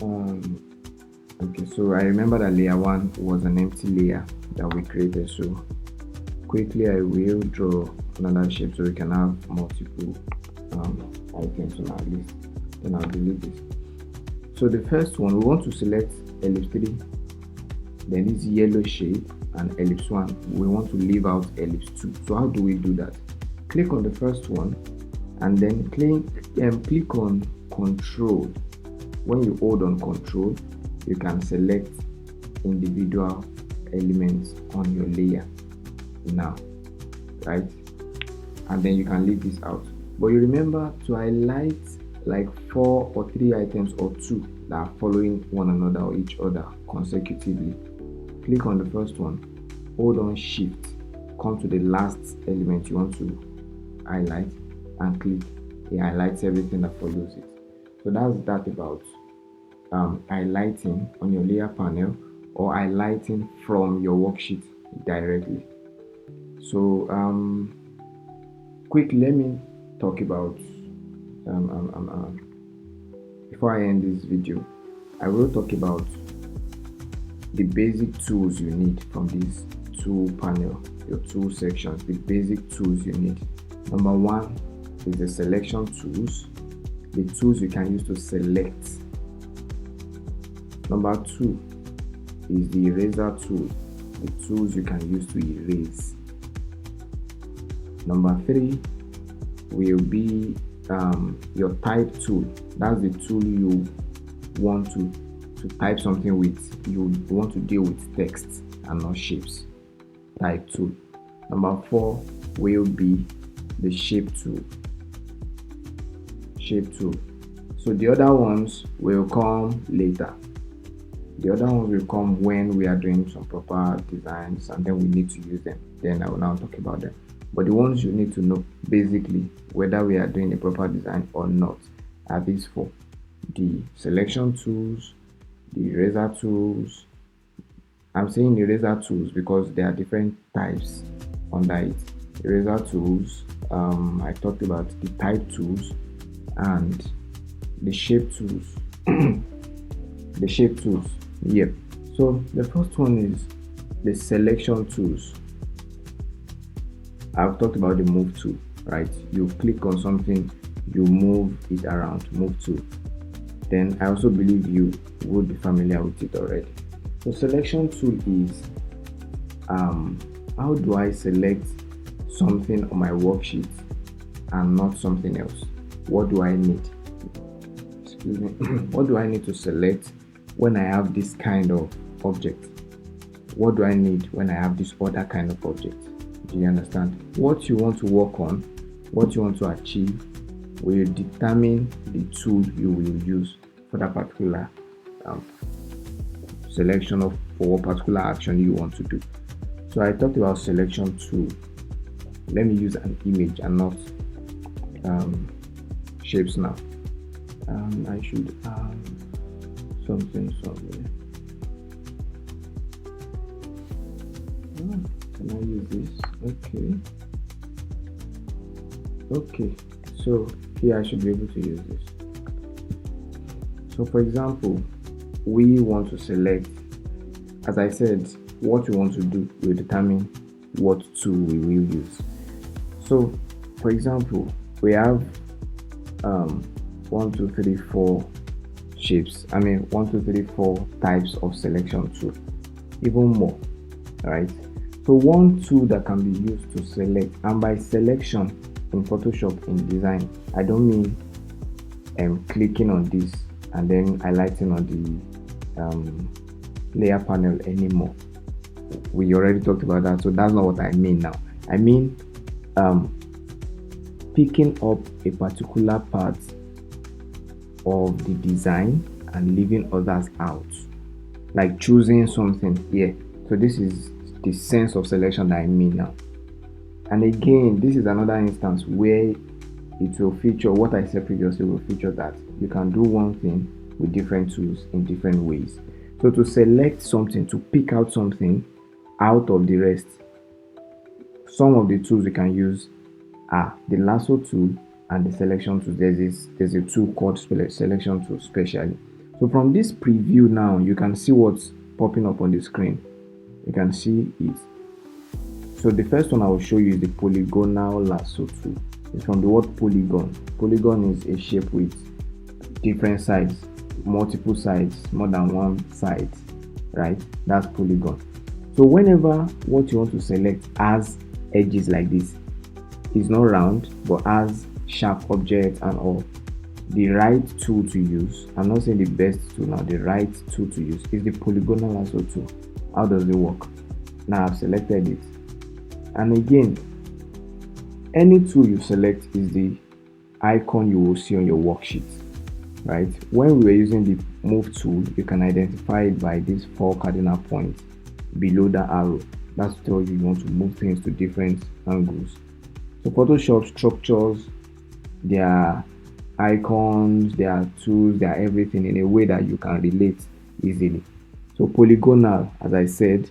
okay, so I remember that layer 1 was an empty layer that we created. So quickly I will draw another shape so we can have multiple items on our list. Then I'll delete this. So the first one, we want to select ellipse 3, then this yellow shape, and ellipse 1. We want to leave out ellipse 2. So how do we do that? Click on the first one and then click on control. When you hold on control, you can select individual elements on your layer now, right? And then you can leave this out. But you remember to highlight like 4 or 3 items or 2 that are following one another or each other consecutively. Click on the first one, hold on shift, come to the last element you want to highlight and click. It highlights everything that follows it. So that's that about highlighting on your layer panel or highlighting from your worksheet directly. So quickly let me talk about before I end this video, I will talk about the basic tools you need from this tool panel, your tool sections. The basic tools you need. Number 1 is the selection tools, the tools you can use to select. Number 2 is the eraser tool, the tools you can use to erase. Number 3 will be your type tool. That's the tool you want to type something with. You want to deal with text and not shapes. Type tool. Number 4 will be the shape tool. So the other ones will come later. The other ones will come when we are doing some proper designs and then we need to use them. Then I will now talk about them. But the ones you need to know basically whether we are doing a proper design or not are these 4: the selection tools, the eraser tools. I'm saying eraser tools because there are different types under it. Eraser tools, I talked about the type tools and the shape tools. The shape tools. Yep. So the first one is the selection tools. I've talked about the move tool, right? You click on something, you move it around, move tool. Then I also believe you would be familiar with it already. So selection tool is how do I select something on my worksheet and not something else? What do I need? Excuse me. What do I need to select when I have this kind of object? What do I need when I have this other kind of object? Do you understand? What you want to work on, what you want to achieve, will determine the tool you will use for that particular selection of for what particular action you want to do. So I talked about selection tool. Let me use an image and not shapes now. I should have something somewhere. Can I use this? Okay, so here I should be able to use this. So for example, we want to select, as I said, what we want to do will determine what tool we will use. So for example, we have 1 2 3 4 shapes. 1 2 3 4 types of selection tool, even more, right? So one tool that can be used to select, and by selection in Photoshop in design, I don't mean clicking on this and then highlighting on the layer panel anymore. We already talked about that, so that's not what I mean now. I mean picking up a particular part of the design and leaving others out, like choosing something here. So this is the sense of selection that I mean now. And again, this is another instance where it will feature what I said previously, will feature that you can do one thing with different tools in different ways. So to select something, to pick out something out of the rest, some of the tools we can use are the lasso tool and the selection tool. There's a tool called selection tool specially. So from this preview now, you can see what's popping up on the screen. You can see it. So the first one I will show you is the polygonal lasso tool. It's from the word polygon. Polygon is a shape with different sides, multiple sides, more than one side, right? That's polygon. So whenever what you want to select has edges like this, it's not round but has sharp objects and all, the right tool to use, I'm not saying the best tool now, the right tool to use is the polygonal lasso tool. How does it work? Now I've selected it, and again, any tool you select is the icon you will see on your worksheet, right? When we were using the move tool, you can identify it by these 4 cardinal points below the arrow. That's to tell you want to move things to different angles. So Photoshop structures their icons, their tools, their everything in a way that you can relate easily. So polygonal, as I said,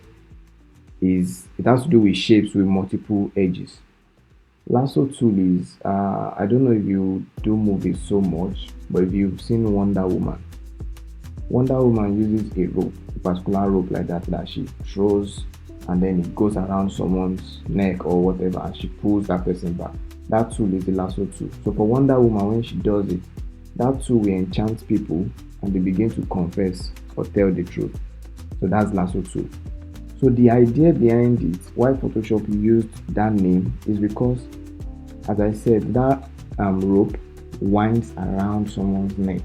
it has to do with shapes with multiple edges. Lasso tool is I don't know if you do movies so much, but if you've seen Wonder Woman uses a rope, a particular rope like that she throws, and then it goes around someone's neck or whatever, and she pulls that person back. That tool is the lasso tool. So for Wonder Woman, when she does it, that tool will enchant people and they begin to confess or tell the truth. So that's lasso tool. So the idea behind it, why Photoshop used that name, is because, as I said, that rope winds around someone's neck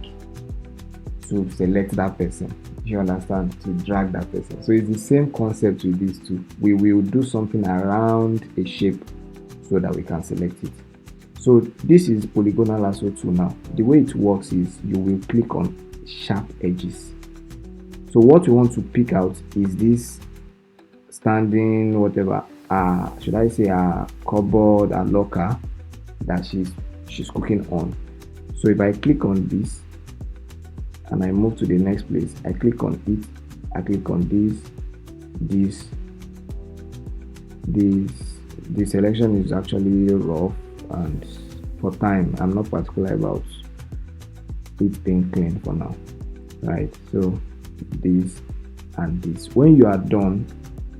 to select that person. You understand? To drag that person. So it's the same concept with these two. We will do something around a shape so that we can select it. So this is polygonal lasso tool. Now the way it works is you will click on sharp edges. So what we want to pick out is this standing whatever, should I say a cupboard, a locker that she's cooking on. So if I click on this and I move to the next place, I click on it, I click on this. The selection is actually rough, and for time I'm not particular about it's been clean for now, right? So this and this. When you are done,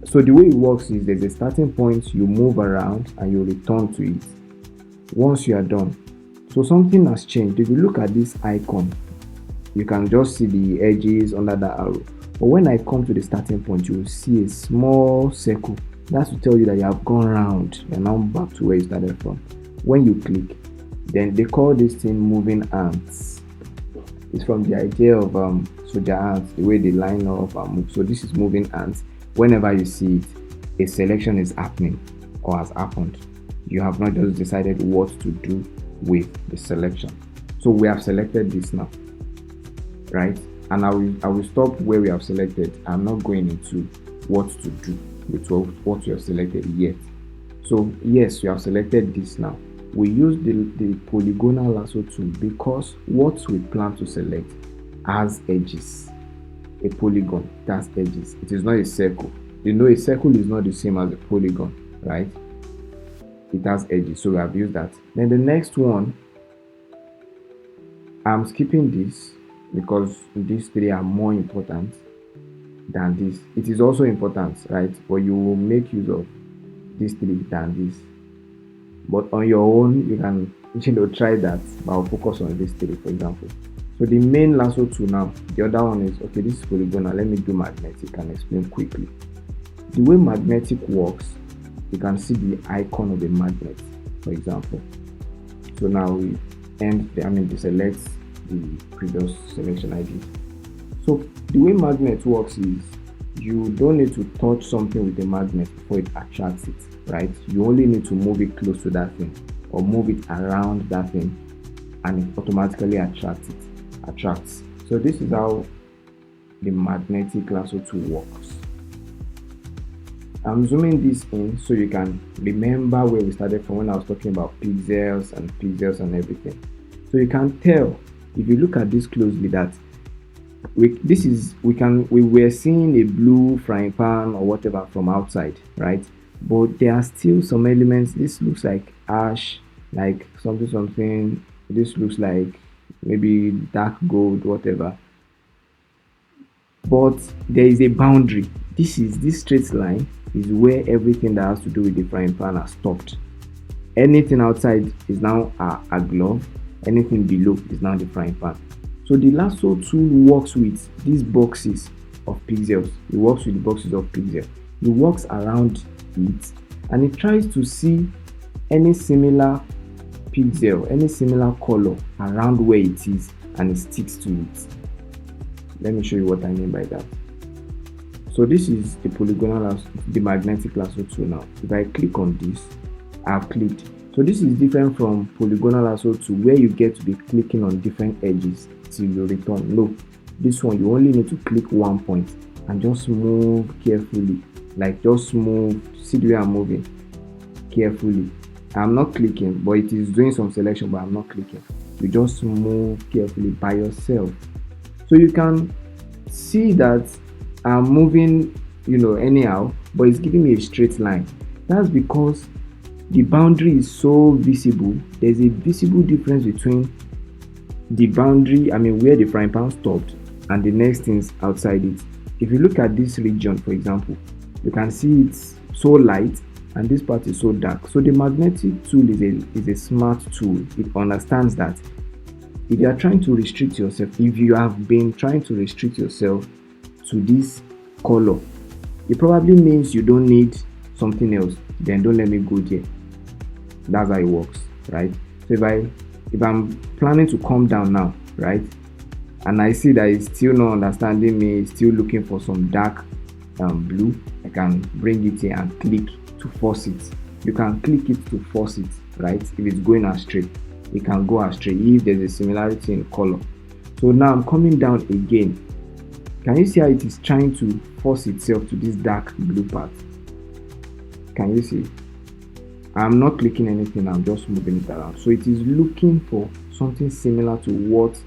so the way it works is there's a starting point, you move around and you return to it once you are done. So something has changed. If you look at this icon, you can just see the edges under the arrow, but when I come to the starting point, you will see a small circle. That's to tell you that you have gone around. You're now back to where you started from. When you click, then they call this thing moving ants. It's from the idea of soldier ants, the way they line up and move. So this is moving ants. Whenever you see it, a selection is happening or has happened. You have not just decided what to do with the selection. So we have selected this now, right? And I will stop where we have selected. I'm not going into what to do with what you have selected yet. So yes, you have selected this now. We use the polygonal lasso tool because what we plan to select has edges. A polygon has edges. It is not a circle. You know, a circle is not the same as a polygon, right? It has edges, so we have used that. Then the next one, I'm skipping this because these three are more important than this. It is also important, right? But you will make use of these three than this. But on your own, you can try that, but I'll focus on these three, for example. So the main lasso tool now, the other one is, okay, this is polygonal. Let me do magnetic and explain quickly. The way magnetic works, you can see the icon of the magnet, for example. So now we select the previous selection I did. So the way magnet works is you don't need to touch something with a magnet before it attracts it, right? You only need to move it close to that thing or move it around that thing and it automatically attracts. So this is how the magnetic lasso tool works. I'm zooming this in so you can remember where we started from when I was talking about pixels and everything. So you can tell if you look at this closely that we were seeing a blue frying pan or whatever from outside, right? But there are still some elements. This looks like ash, like something. This looks like maybe dark gold, whatever. But there is a boundary. This straight line is where everything that has to do with the frying pan has stopped. Anything outside is now a glove. Anything below is now the frying pan. So the lasso tool works with these boxes of pixels. It works with the boxes of pixels. It works around it and it tries to see any similar pixel, any similar color around where it is, and it sticks to it. Let me show you what I mean by that. So this is the magnetic lasso tool now. If I click on this, I've clicked. So this is different from polygonal lasso tool where you get to be clicking on different edges till you return. No, this one you only need to click one point and just move carefully, like just move. See the way I'm moving carefully. I'm not clicking, but it is doing some selection, but I'm not clicking. You just move carefully by yourself. So you can see that I'm moving, anyhow, but it's giving me a straight line. That's because the boundary is so visible. There's a visible difference between the boundary, where the frying pan stopped, and the next things outside it. If you look at this region, for example, you can see it's so light and this part is so dark. So the magnetic tool is a smart tool. It understands that if you are trying to restrict yourself, if you have been trying to restrict yourself to this color, it probably means you don't need something else. Then don't let me go there. That's how it works, right? So if I'm planning to come down now, right, and I see that it's still not understanding me, it's still looking for some dark blue, I can bring it here and click to force it. You can click it to force it, right? If it's going astray, it can go astray if there's a similarity in color. So now I'm coming down again. Can you see how it is trying to force itself to this dark blue part? Can you see? I'm not clicking anything, I'm just moving it around. So it is looking for something similar to what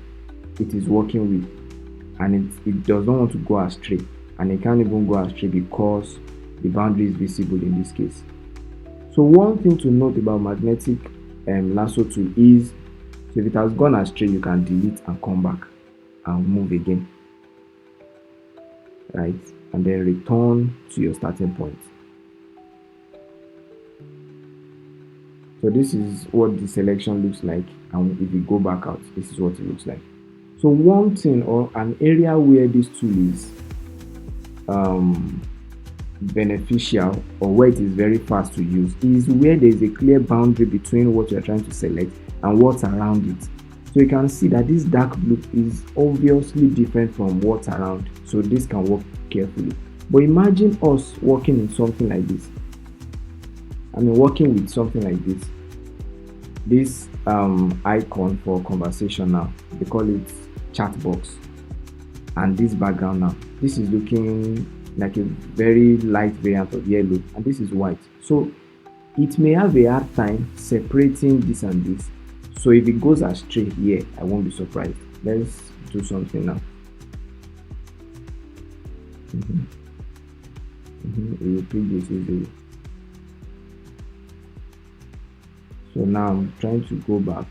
it is working with, and it does not want to go astray, and it can't even go astray because the boundary is visible in this case. So one thing to note about magnetic lasso tool is So if it has gone astray, you can delete and come back and move again, right? And then return to your starting point. So this is what the selection looks like, and if you go back out, this is what it looks like. So one thing or an area where this tool is beneficial, or where it is very fast to use, is where there is a clear boundary between what you are trying to select and what's around it. So you can see that this dark blue is obviously different from what's around, so this can work carefully. But imagine us working in something like this. Working with something like this icon for conversation now, they call it chat box, and this background now, this is looking like a very light variant of yellow, and this is white. So it may have a hard time separating this and this. So if it goes astray here, I won't be surprised. Let's do something now. We will click this easily. So now I'm trying to go back.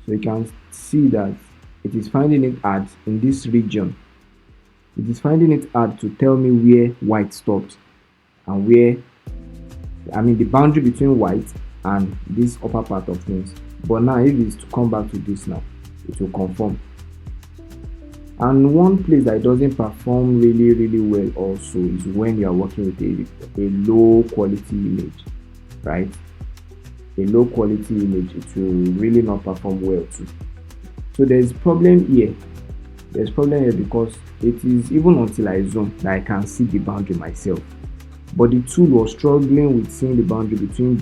So you can see that it is finding it hard in this region. It is finding it hard to tell me where white stops and where, the boundary between white and this upper part of things. But now if it's to come back to this now, it will conform. And one place that doesn't perform really well also is when you are working with a low quality image, right? A low quality image, it will really not perform well too. So there's problem here. There's problem here because it is even until I zoom that I can see the boundary myself. But the tool was struggling with seeing the boundary between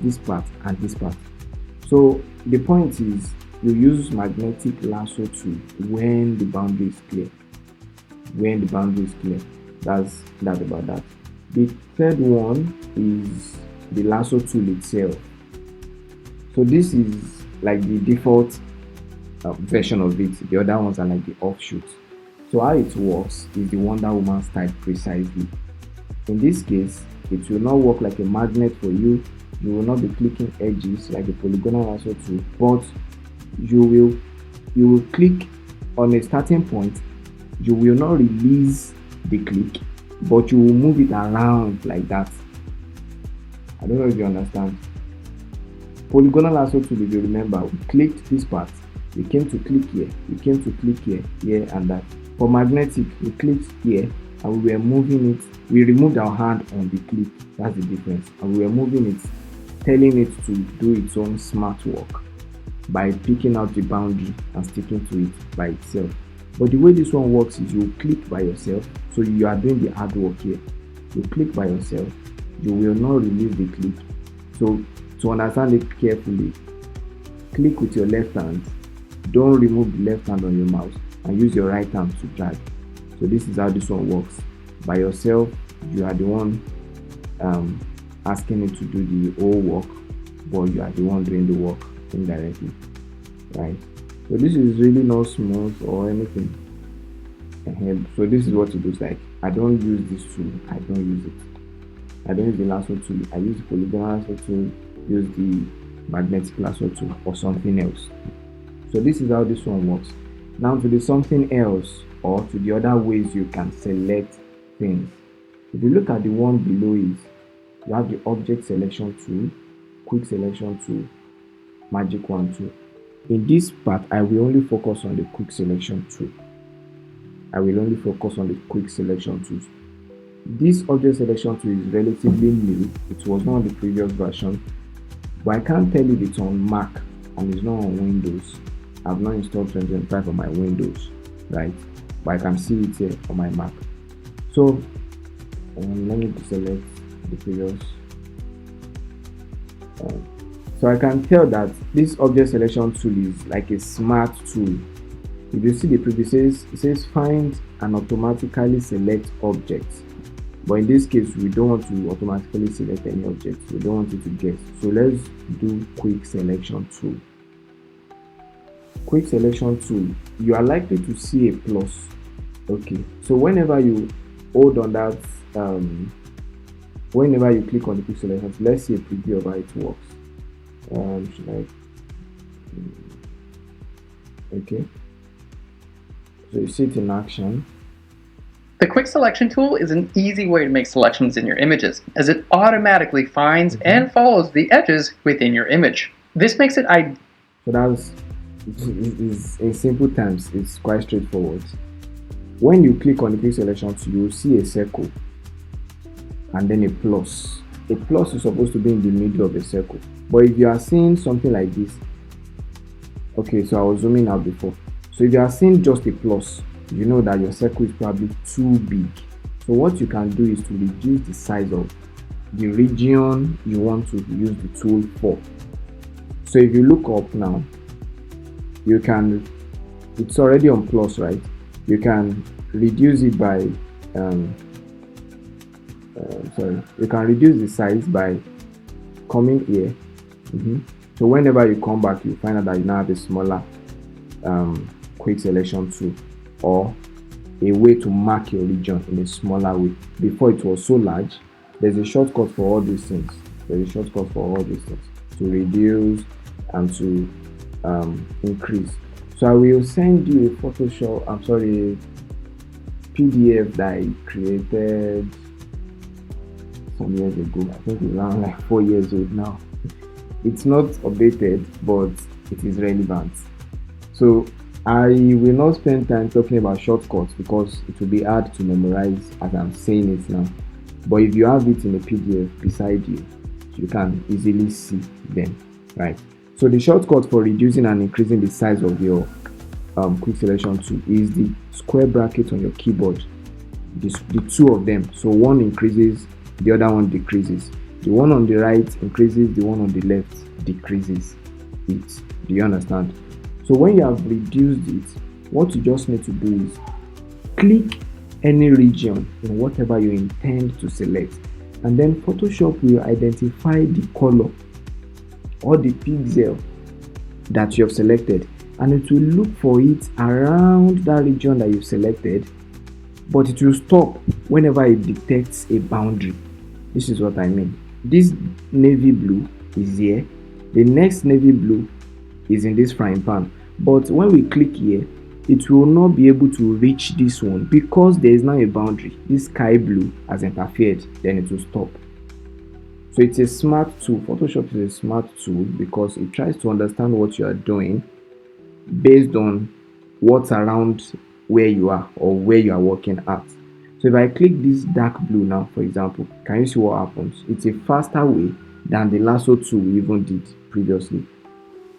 this part and this part. So the point is, you use magnetic lasso tool when the boundary is clear. When the boundary is clear. That's about that. The third one is the lasso tool itself. So this is like the default version of it. The other ones are like the offshoots. So how it works is the Wonder Woman style precisely. In this case, it will not work like a magnet for you. You will not be clicking edges like a polygonal lasso tool, but you will click on a starting point. You will not release the click, but you will move it around like that. I don't know if you understand. Polygonal lasso tool, if you remember, we clicked this part, we came to click here, we came to click here and that. For magnetic, we clicked here and we were moving it. We removed our hand on the click. That's the difference. And we were moving it, telling it to do its own smart work by picking out the boundary and sticking to it by itself. But the way this one works is you click by yourself. So you are doing the hard work here. You click by yourself. You will not release the click. So to understand it carefully, click with your left hand. Don't remove the left hand on your mouse and use your right hand to drag. So this is how this one works. By yourself, you are the one asking it to do the whole work, but you are the one doing the work indirectly, right? So this is really not smooth or anything. So this is what it looks like. I don't use this tool. I don't use it. I don't use the lasso tool. I use the polygonal lasso tool, use the magnetic lasso tool or something else. So this is how this one works. Now to the something else, or to the other ways you can select things. If you look at the one below it, you have the object selection tool, quick selection tool, magic wand tool. In this part, I will only focus on the quick selection tool. I will only focus on the quick selection tools. This object selection tool is relatively new. It was not on the previous version, but I can't tell if it's on Mac and it's not on Windows. I've not installed 2025 on my Windows, right? But I can see it here on my Mac. So let me select the previous. So I can tell that this object selection tool is like a smart tool. If you see the preview, it says find and automatically select objects. But in this case, we don't want to automatically select any objects. We don't want it to guess. So let's do quick selection tool. Quick selection tool, you are likely to see a plus. Okay, so whenever you hold on that, whenever you click on the quick selection tool, let's see a preview of how it works. Okay, so you see it in action. The quick selection tool is an easy way to make selections in your images, as it automatically finds and follows the edges within your image. This makes it So that's in simple terms, it's quite straightforward. When you click on the quick selection tool, you will see a circle and then a plus. A plus is supposed to be in the middle of the circle, but if you are seeing something like this, okay, so I was zooming out before. So if you are seeing just a plus, you know that your circle is probably too big. So what you can do is to reduce the size of the region you want to use the tool for. So if you look up now, you can, it's already on plus, right? You can reduce it by you can reduce the size by coming here. So whenever you come back, you find out that you now have a smaller quick selection tool, or a way to mark your region in a smaller way. Before it was so large. There's a shortcut for all these things. There's a shortcut for all these things to reduce and to increase. So I will send you a Photoshop, PDF that I created some years ago. I think it's around like 4 years old now. It's not updated, but it is relevant. So I will not spend time talking about shortcuts because it will be hard to memorize as I'm saying it now. But if you have it in a PDF beside you, you can easily see them, right? So the shortcut for reducing and increasing the size of your quick selection tool is the square bracket on your keyboard. The two of them. So one increases, the other one decreases. The one on the right increases, the one on the left decreases it. Do you understand? So when you have reduced it, what you just need to do is click any region in whatever you intend to select, and then Photoshop will identify the color or the pixel that you have selected, and it will look for it around that region that you've selected, but it will stop whenever it detects a boundary. This is what I mean. This navy blue is here, the next navy blue is in this frying pan, but when we click here, it will not be able to reach this one because there is now a boundary. This sky blue has interfered, then it will stop. So it's a smart tool. Photoshop is a smart tool because it tries to understand what you are doing based on what's around where you are or where you are working at. So if I click this dark blue now, for example, can you see what happens? It's a faster way than the lasso tool we even did previously.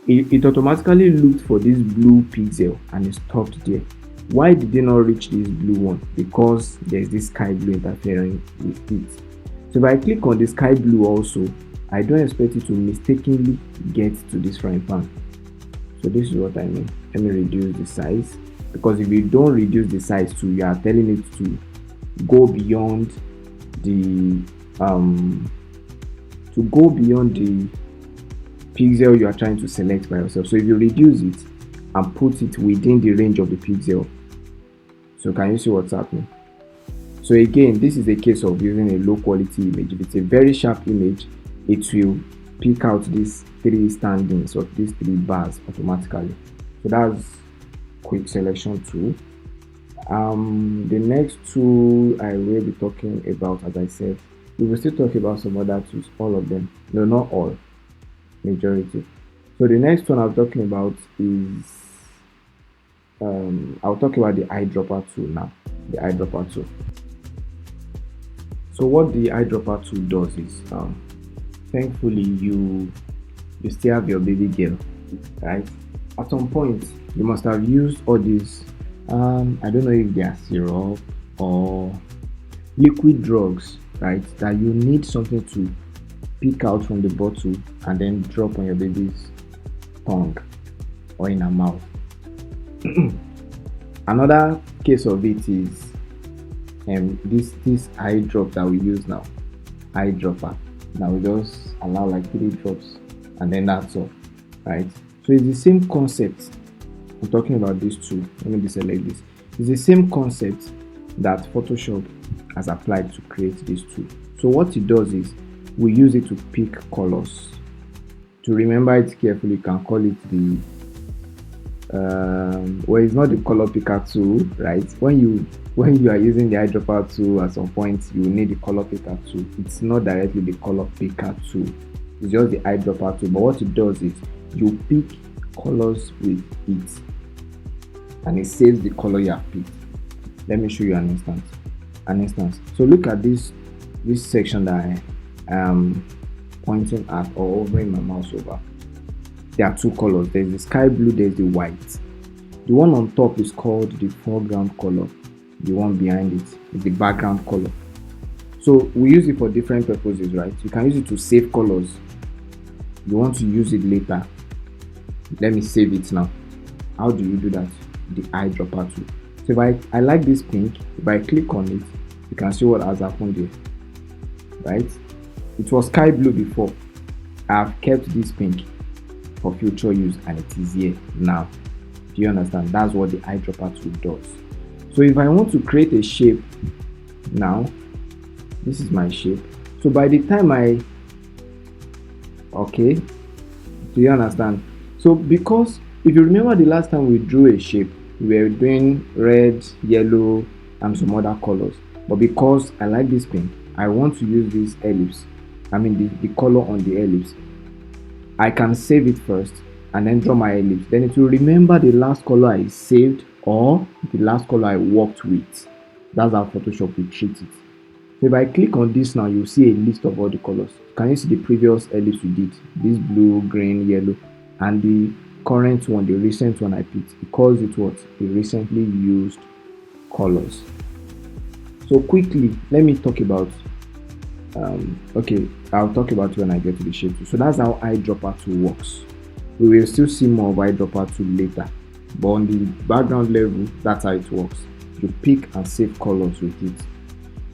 It automatically looked for this blue pixel and it stopped there. Why did they not reach this blue one? Because there's this sky blue interfering with it. So if I click on the sky blue also, I don't expect it to mistakenly get to this frying pan. So this is what I mean. Let me reduce the size, because if you don't reduce the size too, you are telling it to go beyond the pixel you are trying to select by yourself. So if you reduce it and put it within the range of the pixel, so can you see what's happening? So again, this is a case of using a low quality image. If it's a very sharp image, it will pick out these three standings or these three bars automatically. So that's quick selection tool. The next tool I will be talking about, as I said, we will still talk about some other tools, all of them. No, not all, majority. So the next one I'm talking about is I'll talk about the eyedropper tool now. The eyedropper tool. So what the eyedropper tool does is, thankfully you still have your baby girl, right? At some point you must have used all these I don't know if they are syrup or liquid drugs, right, that you need something to pick out from the bottle and then drop on your baby's tongue or in her mouth. Another case of it is this eye drop that we use now, eyedropper. Now we just allow like 3 drops and then that's all, right? So it's the same concept. I'm talking about this tool. Let me deselect this. It's the same concept that Photoshop has applied to create this tool. So what it does is we use it to pick colors, To remember it carefully, you can call it the well, it's not the color picker tool, right? When you are using the eyedropper tool, at some point you will need the color picker tool. It's not directly the color picker tool, it's just the eyedropper tool. But what it does is you pick colors with it, and it saves the color you have picked. Let me show you an instance. So look at this section that I am pointing at or hovering my mouse over. There are two colors. There's the sky blue, there's the white. The one on top is called the foreground color. The one behind it is the background color. So we use it for different purposes, right? You can use it to save colors. You want to use it later. Let me save it now. How do you do that? The eyedropper tool. So if I like this pink, if I click on it, you can see what has happened here, right? It was sky blue before. I have kept this pink for future use, and it is here now. Do you understand? That's what the eyedropper tool does. So if I want to create a shape now, this is my shape. So by the time okay, do you understand? So because if you remember the last time we drew a shape, we were doing red, yellow, and some other colors. But because I like this pink, I want to use this ellipse. I mean the color on the ellipse. I can save it first and then draw my ellipse. Then it will remember the last color I saved or the last color I worked with. That's how Photoshop will treat it. So if I click on this now, you'll see a list of all the colors. Can you see the previous ellipse we did? This blue, green, yellow, and the current one, the recent one I picked, because it was the recently used colors. So quickly, let me talk about okay, I'll talk about it when I get to the shape tool. So that's how eyedropper tool works. We will still see more of eyedropper tool later, but on the background level, that's how it works. You pick and save colors with it.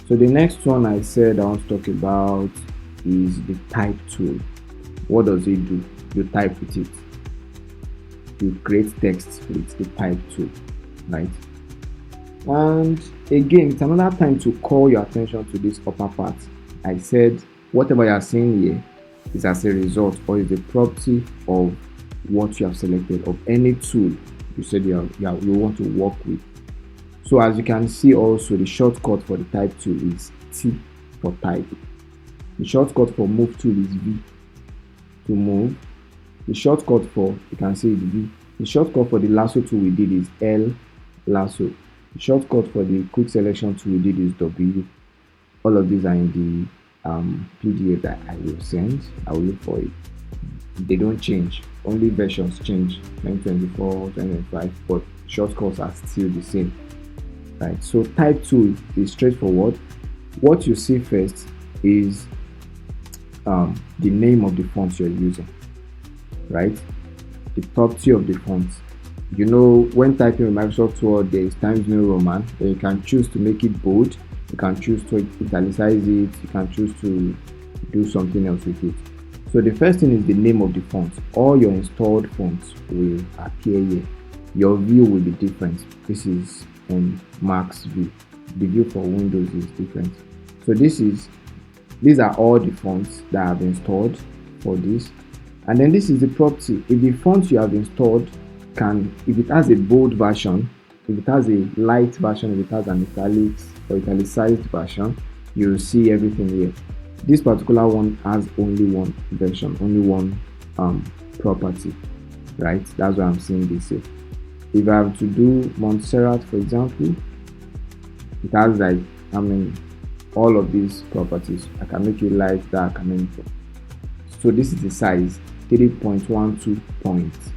So the next one I said I want to talk about is the type tool. What does it do? You type with it. You create text with the type tool, right? And again, it's another time to call your attention to this upper part. I said whatever you are seeing here is as a result or is a property of what you have selected, of any tool you said you want to work with. So as you can see, also the shortcut for the type tool is T for type. The shortcut for move tool is V to move. The shortcut for, you can see the V. The shortcut for the lasso tool we did is L, lasso. The shortcut for the quick selection tool we did is W. All of these are in the PDF that I will send. I will look for it. They don't change. Only versions change, 2024, 2025, but shortcuts are still the same. Right. So type tool is straightforward. What you see first is the name of the font you're using. Right. The property of the font. You know, when typing with Microsoft Word, there is Times New Roman. Then you can choose to make it bold. You can choose to italicize it. You can choose to do something else with it. So the first thing is the name of the font. All your installed fonts will appear here. Your view will be different. This is on Mac's view. The view for Windows is different. So these are all the fonts that I've installed for this. And then this is the property. If the font you have installed if it has a bold version, if it has a light version, if it has an italics or italicized version, you'll see everything here. This particular one has only one version, only one property, right? That's why I'm seeing this here. If I have to do Montserrat, for example, it has like, all of these properties. I can make it light, dark, so this is the size, 3.12 points.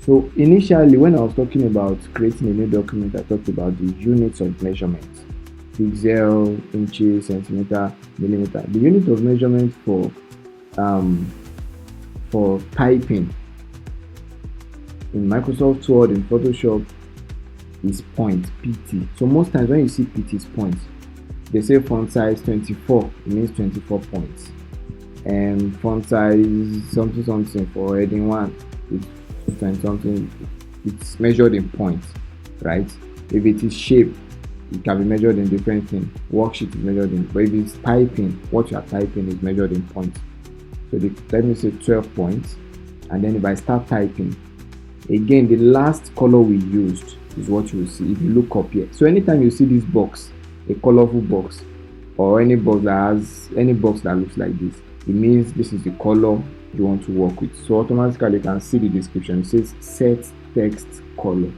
So initially, when I was talking about creating a new document, I talked about the units of measurement: pixel, inches, centimeter, millimeter. The unit of measurement for typing in Microsoft Word, in Photoshop, is point, PT. So most times when you see PT, it's points. They say font size 24, it means 24 points. And font size something for heading 1, it's 20 something, it's measured in points, right? If it is shape, it can be measured in different things. Worksheet is measured in, but if it's typing, what you are typing is measured in points. So let me say 12 points, and then if I start typing, again the last color we used is what you will see if you look up here. So anytime you see this box, a colorful box, or any box that looks like this, it means this is the color you want to work with. So automatically you can see the description. It says set text color.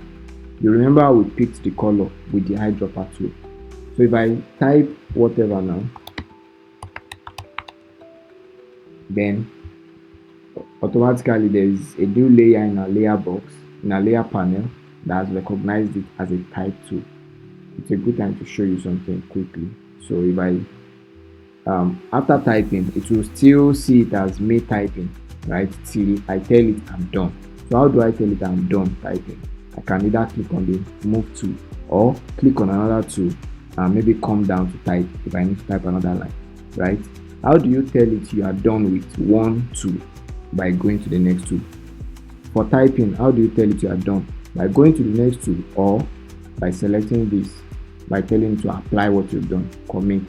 You remember how we picked the color with the eyedropper tool. So if I type whatever now, then automatically there is a new layer in our layer box, in our layer panel, that has recognized it as a type tool. It's a good time to show you something quickly. So if I after typing, it will still see it as me typing, right, till I tell it I'm done. So how do I tell it I'm done typing? I can either click on the move tool or click on another tool and maybe come down to type if I need to type another line, right? How do you tell it you are done with one tool? By going to the next tool. For typing, how do you tell it you are done? By going to the next tool, or by selecting this, by telling it to apply what you've done, commit,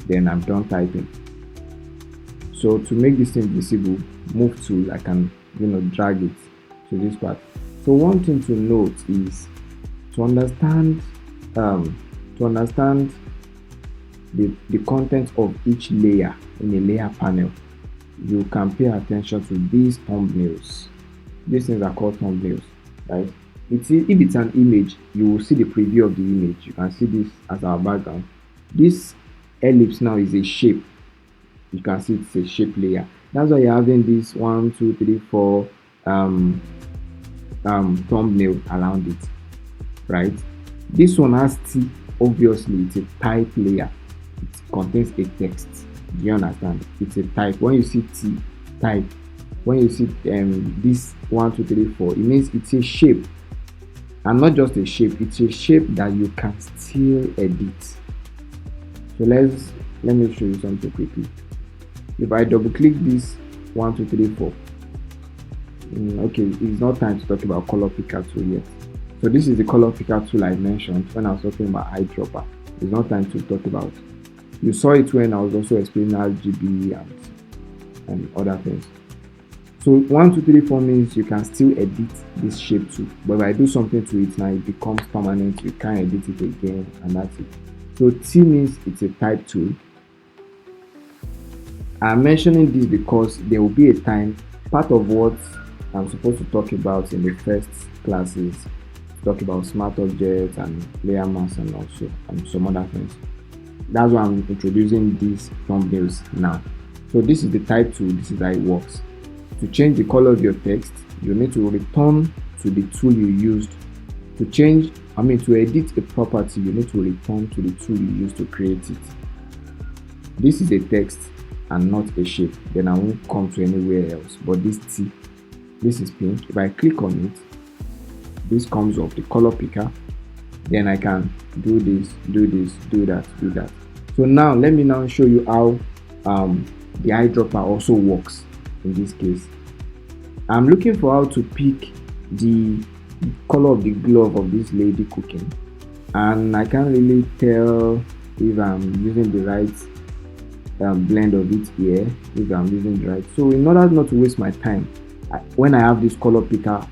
then I'm done typing. So to make this thing visible, move tool, I can drag it to this part. So one thing to note is to understand the content of each layer in a layer panel. You can pay attention to these thumbnails. These things are called thumbnails, right? If it's an image, you will see the preview of the image. You can see this as our background. This ellipse now is a shape. You can see it's a shape layer. That's why you're having this 1, 2, 3, 4 thumbnail around it, right? This one has T. Obviously, it's a type layer. It contains a text. Do you understand? It's a type. When you see T, type. When you see this 1, 2, 3, 4, it means it's a shape, and not just a shape. It's a shape that you can still edit. So let me show you something quickly. If I double click this 1, 2, 3, 4, okay, it's not time to talk about color picker tool yet. So this is the color picker tool I mentioned when I was talking about eyedropper. It's not time to talk about. You saw it when I was also explaining RGB and other things. So 1, 2, 3, 4 means you can still edit this shape too. But if I do something to it now, it becomes permanent. You can't edit it again, and that's it. So T means it's a type tool. I'm mentioning this because there will be a time, part of what I'm supposed to talk about in the first classes, talk about smart objects and layer mask and also some other things. That's why I'm introducing these thumbnails now. So this is the type tool. This is how it works. To change the color of your text, you need to return to the tool you used. To edit a property, you need to return to the tool you used to create it. This is a text and not a shape. Then I won't come to anywhere else. But this T, this is pink. If I click on it, this comes up, the color picker. Then I can do this, do that. So now let me now show you how the eyedropper also works. In this case, I'm looking for how to pick the color of the glove of this lady cooking, and I can't really tell if I'm using the right blend of it here, if I'm using the right. So in order not to waste my time, when I have this color picker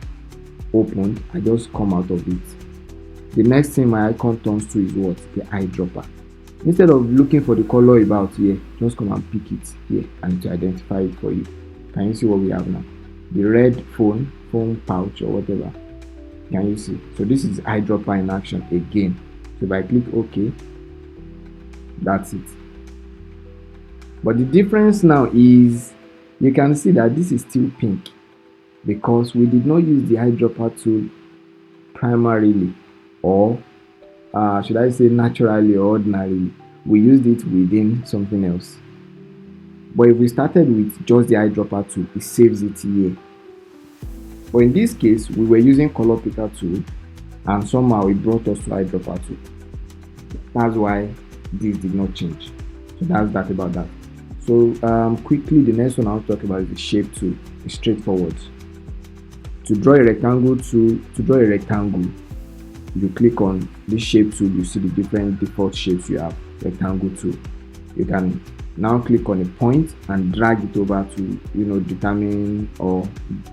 opened, I just come out of it. The next thing my icon turns to is what? The eyedropper. Instead of looking for the color about here, just come and pick it here and to identify it for you. Can you see what we have now? The red phone pouch or whatever. Can you see? So this is eyedropper in action again. So if I click OK, that's it. But the difference now is you can see that this is still pink because we did not use the eyedropper tool primarily, or should I say naturally or ordinarily. We used it within something else. But if we started with just the eyedropper tool, it saves it here. But in this case, we were using color picker tool, and somehow it brought us to eyedropper tool. That's why this did not change. So that's that about that. So quickly, the next one I'll talk about is the shape tool. It's straightforward. To draw a rectangle, you click on this shape tool. You see the different default shapes you have. Rectangle tool. You can now click on a point and drag it over to, determine or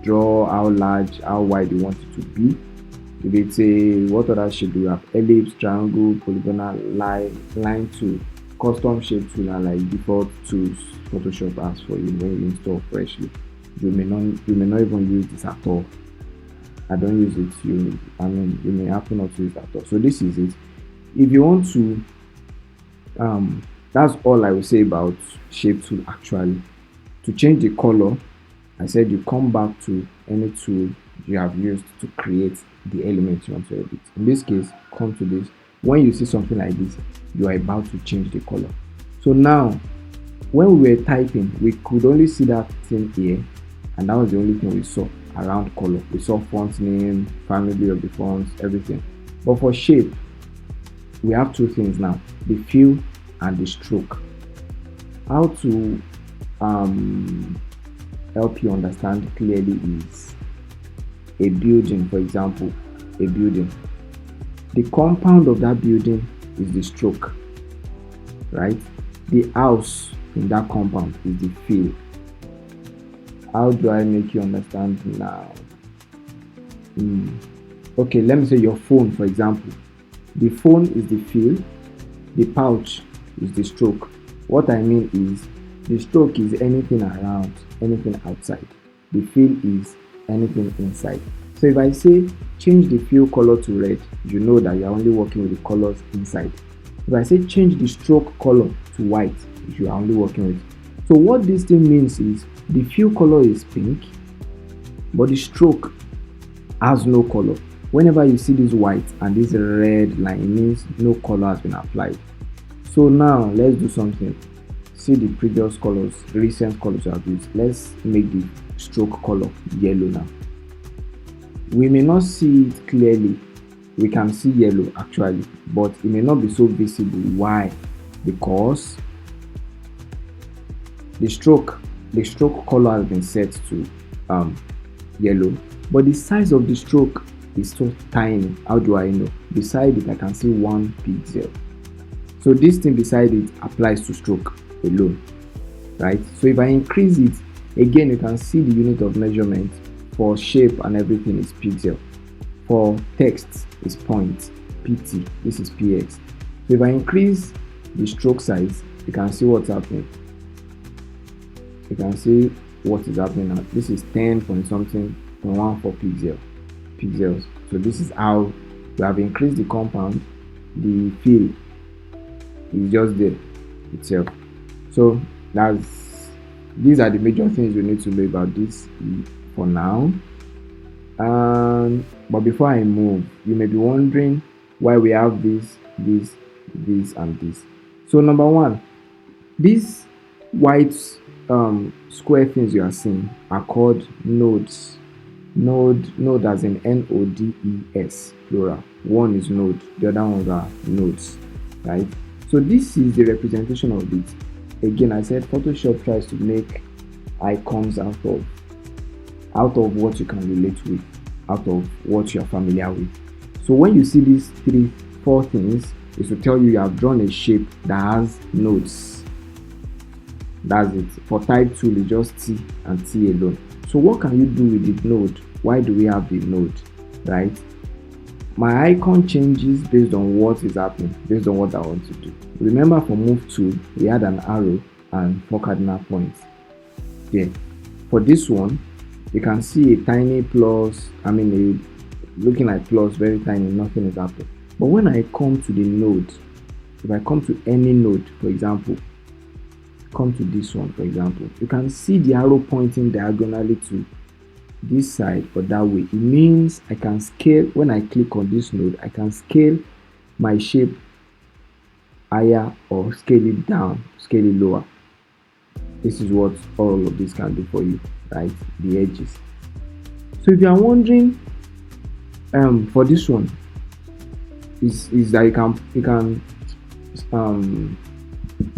draw how large, how wide you want it to be. If it's a, what other shape do you have? Ellipse, triangle, polygonal, line tool, custom shape tool, and like default tools Photoshop has for you when you install freshly. You may not even use this at all. I don't use it. You may happen not to use it at all. So this is it. If you want to, that's all I will say about shape tool actually. To change the color, I said you come back to any tool you have used to create the element you want to edit. In this case, come to this. When you see something like this, you are about to change the color. So now, when we were typing, we could only see that thing here, and that was the only thing we saw around color. We saw font name, family of the fonts, everything. But for shape, we have two things now: the fill and the stroke. How to help you understand clearly is a building, for example, a building. The compound of that building is the stroke, right? The house in that compound is the fill. How do I make you understand now? Okay, let me say your phone, for example. The phone is the fill, the pouch is the stroke. What I mean is the stroke is anything around, anything outside. The fill is anything inside. So if I say change the fill color to red, you know that you're only working with the colors inside. If I say change the stroke color to white, you are only working with. So what this thing means is the fill color is pink, but the stroke has no color. Whenever you see this white and this red line, it means no color has been applied. So now let's do something. See the previous colors, recent colors you have used. Let's make the stroke color yellow now. We may not see it clearly. We can see yellow actually, but it may not be so visible. Why? Because the stroke color has been set to yellow, but the size of the stroke is so tiny. How do I know? Beside it I can see 1 pixel. So this thing beside it applies to stroke alone, right? So if I increase it again, you can see the unit of measurement for shape and everything is pixel. For text is point, pt, this is px. So if I increase the stroke size, you can see what's happening. You can see what is happening now. This is 10 point something 0.14 pixels. So this is how we have increased the compound. The fill is just there itself. So these are the major things you need to know about this for now. But before I move, you may be wondering why we have this, and this. So number one, these white square things you are seeing are called nodes. Node as in nodes, plural. One is node, the other ones are nodes, right? So this is the representation of it. Again, I said Photoshop tries to make icons out of what you can relate with, out of what you are familiar with. So when you see these 3-4 things, is to tell you have drawn a shape that has nodes. That's it. For type tool, it's just T and T alone. So what can you do with the node? Why do we have the node, right? My icon changes based on what is happening, based on what I want to do. Remember for move tool, we had an arrow and 4 cardinal points. Yeah. For this one, you can see a tiny plus, looking like plus, very tiny, nothing is happening. But when I come to the node, if I come to any node, for example, come to this one, for example, you can see the arrow pointing diagonally to this side or that way. It means I can scale. When I click on this node, I can scale my shape higher or scale it down, scale it lower. This is what all of this can do for you, right? The edges. So if you are wondering, for this one, is that you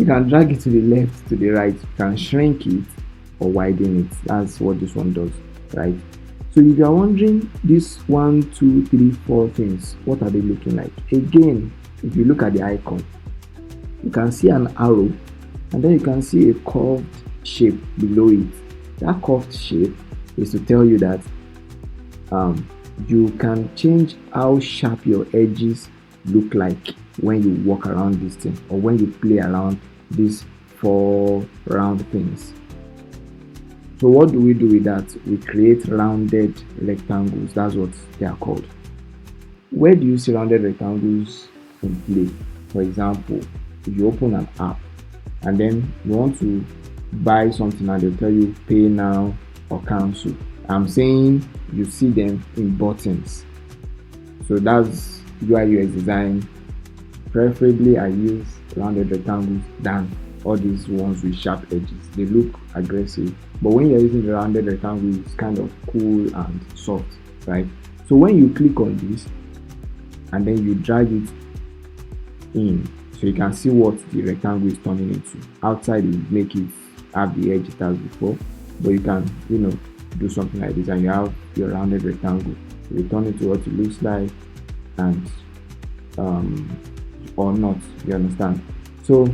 can drag it to the left, to the right. You can shrink it or widen it. That's what this one does, right? So if you are wondering, these 1, 2, 3, 4 things, what are they looking like? Again, if you look at the icon, you can see an arrow and then you can see a curved shape below it. That curved shape is to tell you that you can change how sharp your edges look like when you walk around this thing, or when you play around these four round things. So what do we do with that? We create rounded rectangles. That's what they are called. Where do you see rounded rectangles in play? For example, if you open an app and then you want to buy something and they'll tell you pay now or cancel, I'm saying you see them in buttons. So that's UI UX design. Preferably I use rounded rectangles than all these ones with sharp edges. They look aggressive, but when you're using the rounded rectangle, it's kind of cool and soft, right? So when you click on this and then you drag it in, so you can see what the rectangle is turning into. Outside you make it have the edge it has before, but you can do something like this and you have your rounded rectangle. You turn it to what it looks like, and or not, you understand? So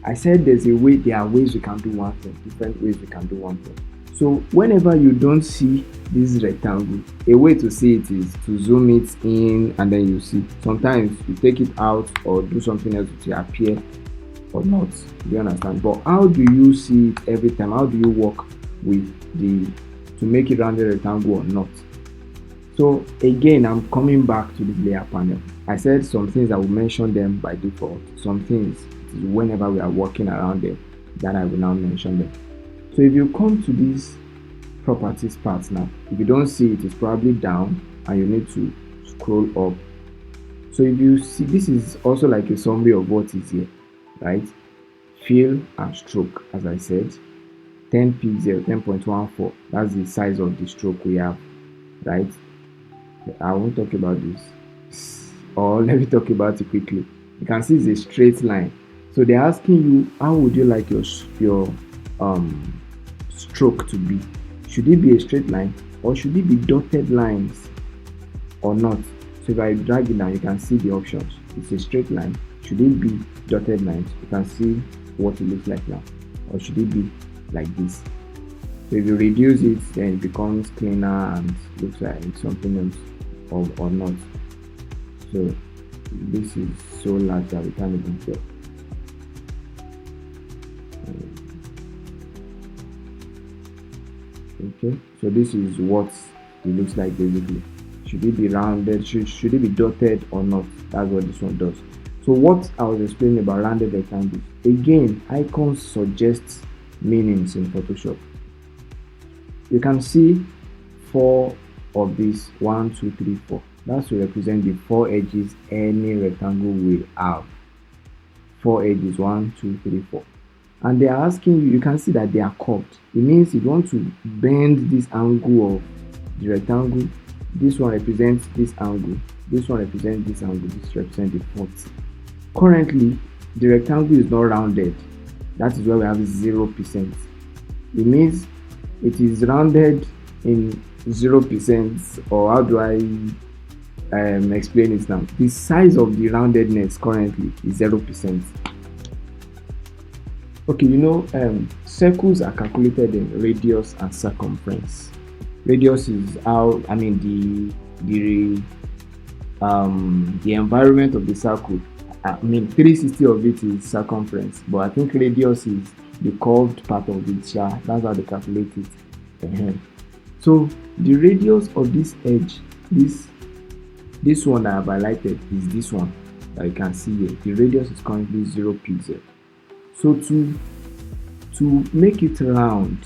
I said there are ways we can do one thing, different ways we can do one thing. So whenever you don't see this rectangle, a way to see it is to zoom it in, and then you see. Sometimes you take it out or do something else to appear or not, you understand? But how do you see it every time? How do you work with to make it rounded rectangle or not? So again, I'm coming back to the layer panel. I said some things I will mention them by default. Some things whenever we are working around them, that I will now mention them. So if you come to this properties part now, if you don't see it, it's probably down and you need to scroll up. So if you see, this is also like a summary of what is here, right? Fill and stroke, as I said, 10 pixel, 10.14, that's the size of the stroke we have, right? I won't talk about this, or let me talk about it quickly. You can see it's a straight line. So they're asking you, how would you like your stroke to be? Should it be a straight line, or should it be dotted lines, or not? So if I drag it down, you can see the options. It's a straight line. Should it be dotted lines? You can see what it looks like now. Or should it be like this? So if you reduce it, then it becomes cleaner and looks like something else, or not. So this is so large that we can't even tell. Okay, so this is what it looks like basically. Should it be rounded? Should it be dotted or not? That's what this one does. So what I was explaining about rounded rectangles, again, icons suggest meanings in Photoshop. You can see 4 of these, 1, 2, 3, 4. That's to represent the 4 edges any rectangle will have. 4 edges, 1, 2, 3, 4. And they are asking you, you can see that they are curved. It means if you want to bend this angle of the rectangle, this one represents this angle, this one represents this angle, this represents the 40. Currently, the rectangle is not rounded. That is why we have 0%. It means it is rounded in 0%, or how do I explain it now? The size of the roundedness currently is 0%. Okay, circles are calculated in radius and circumference. Radius is how, the environment of the circle. 360 of it is circumference, but I think radius is the curved part of it. That's how they calculate it. So the radius of this edge, this one that I've highlighted, is this one that you can see here. The radius is currently 0 pixel. So to make it round,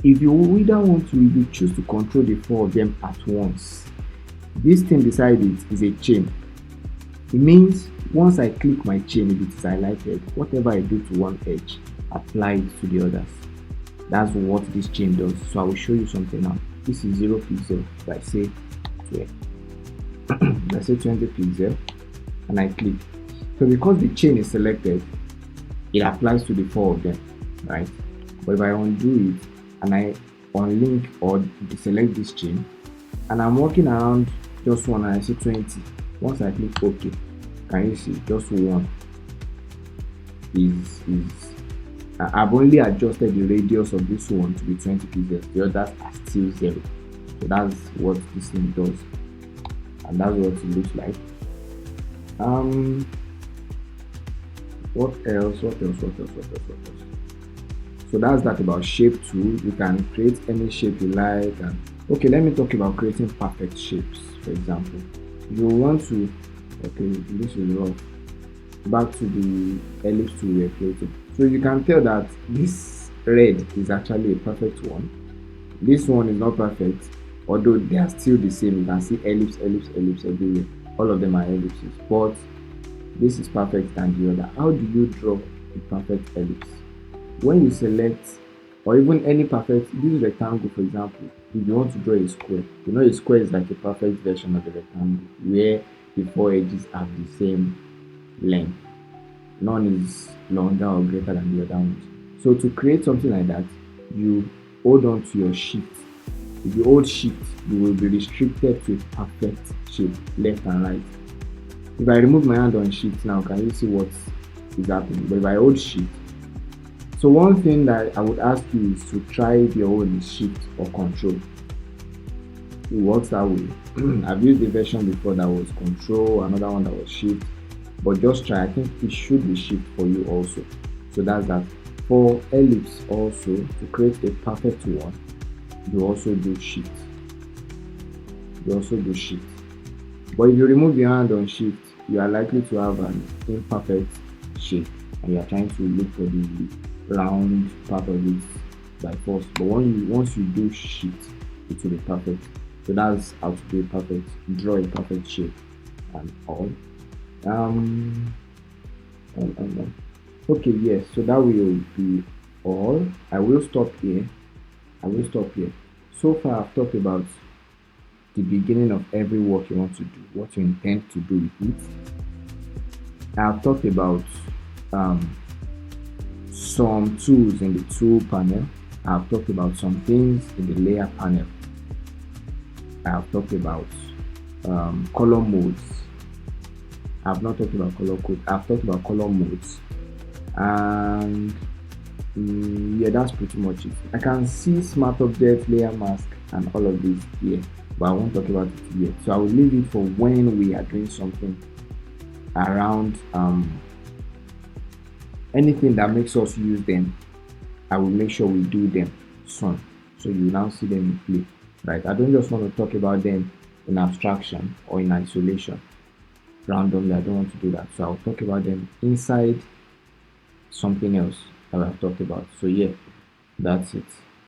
if you choose to control the 4 of them at once, this thing beside it is a chain. It means once I click my chain, if it is highlighted, whatever I do to one edge, apply it to the others. That's what this chain does. So I will show you something now. This is 0 pixel. If I say 12, I say 20 pixel, and I click. So because the chain is selected, it applies to the 4 of them, right? But if I undo it and I unlink or deselect this chain, and I'm working around just one, and I say 20, once I click OK, can you see just one? is I've only adjusted the radius of this one to be 20 pixels. The others are still 0. So that's what this thing does, and that's what it looks like. Um, what else? What else? What else? What else? What else? So that's that about shape tool. You can create any shape you like. And okay, let me talk about creating perfect shapes. For example, you want to, okay, this is rough. Back to the ellipse tool we're creating. So you can tell that this red is actually a perfect one. This one is not perfect, although they are still the same. You can see ellipse, ellipse, ellipse everywhere. All of them are ellipses, but this is perfect than the other. How do you draw a perfect ellipse? When you select, or even any perfect, this rectangle for example, if you want to draw a square, you know a square is like a perfect version of the rectangle where the four edges have the same length. None is longer or greater than the other ones. So to create something like that, you hold on to your shift. If you hold shift, you will be restricted to a perfect shape, left and right. If I remove my hand on shift now, can you see what is happening? But if I hold shift, so one thing that I would ask you is to try your own shift or control. It works that way. I've used a version before that was control, another one that was shift, but just try. I think it should be shift for you also. So that's that. For ellipse also, to create a perfect one, you also do shift. You also do shift. But if you remove your hand on shift, you are likely to have an imperfect shape, and you are trying to look for the round part of it by force. But once you do shift, it will be perfect. So that's how to do a perfect, draw a perfect shape and all. Um, okay, yes. So that will be all. I will stop here. I will stop here. So far, I've talked about the beginning of every work you want to do, what you intend to do with it. I've talked about um, some tools in the tool panel. I've talked about some things in the layer panel. I've talked about color modes. I've not talked about color code. I've talked about color modes, and yeah, that's pretty much it. I can see smart object, layer mask, and all of this here, but I won't talk about it yet. So I will leave it for when we are doing something around anything that makes us use them. I will make sure we do them soon, so you now see them in play. Right? I don't just want to talk about them in abstraction or in isolation randomly. I don't want to do that. So I'll talk about them inside something else that I've talked about. So yeah, that's it.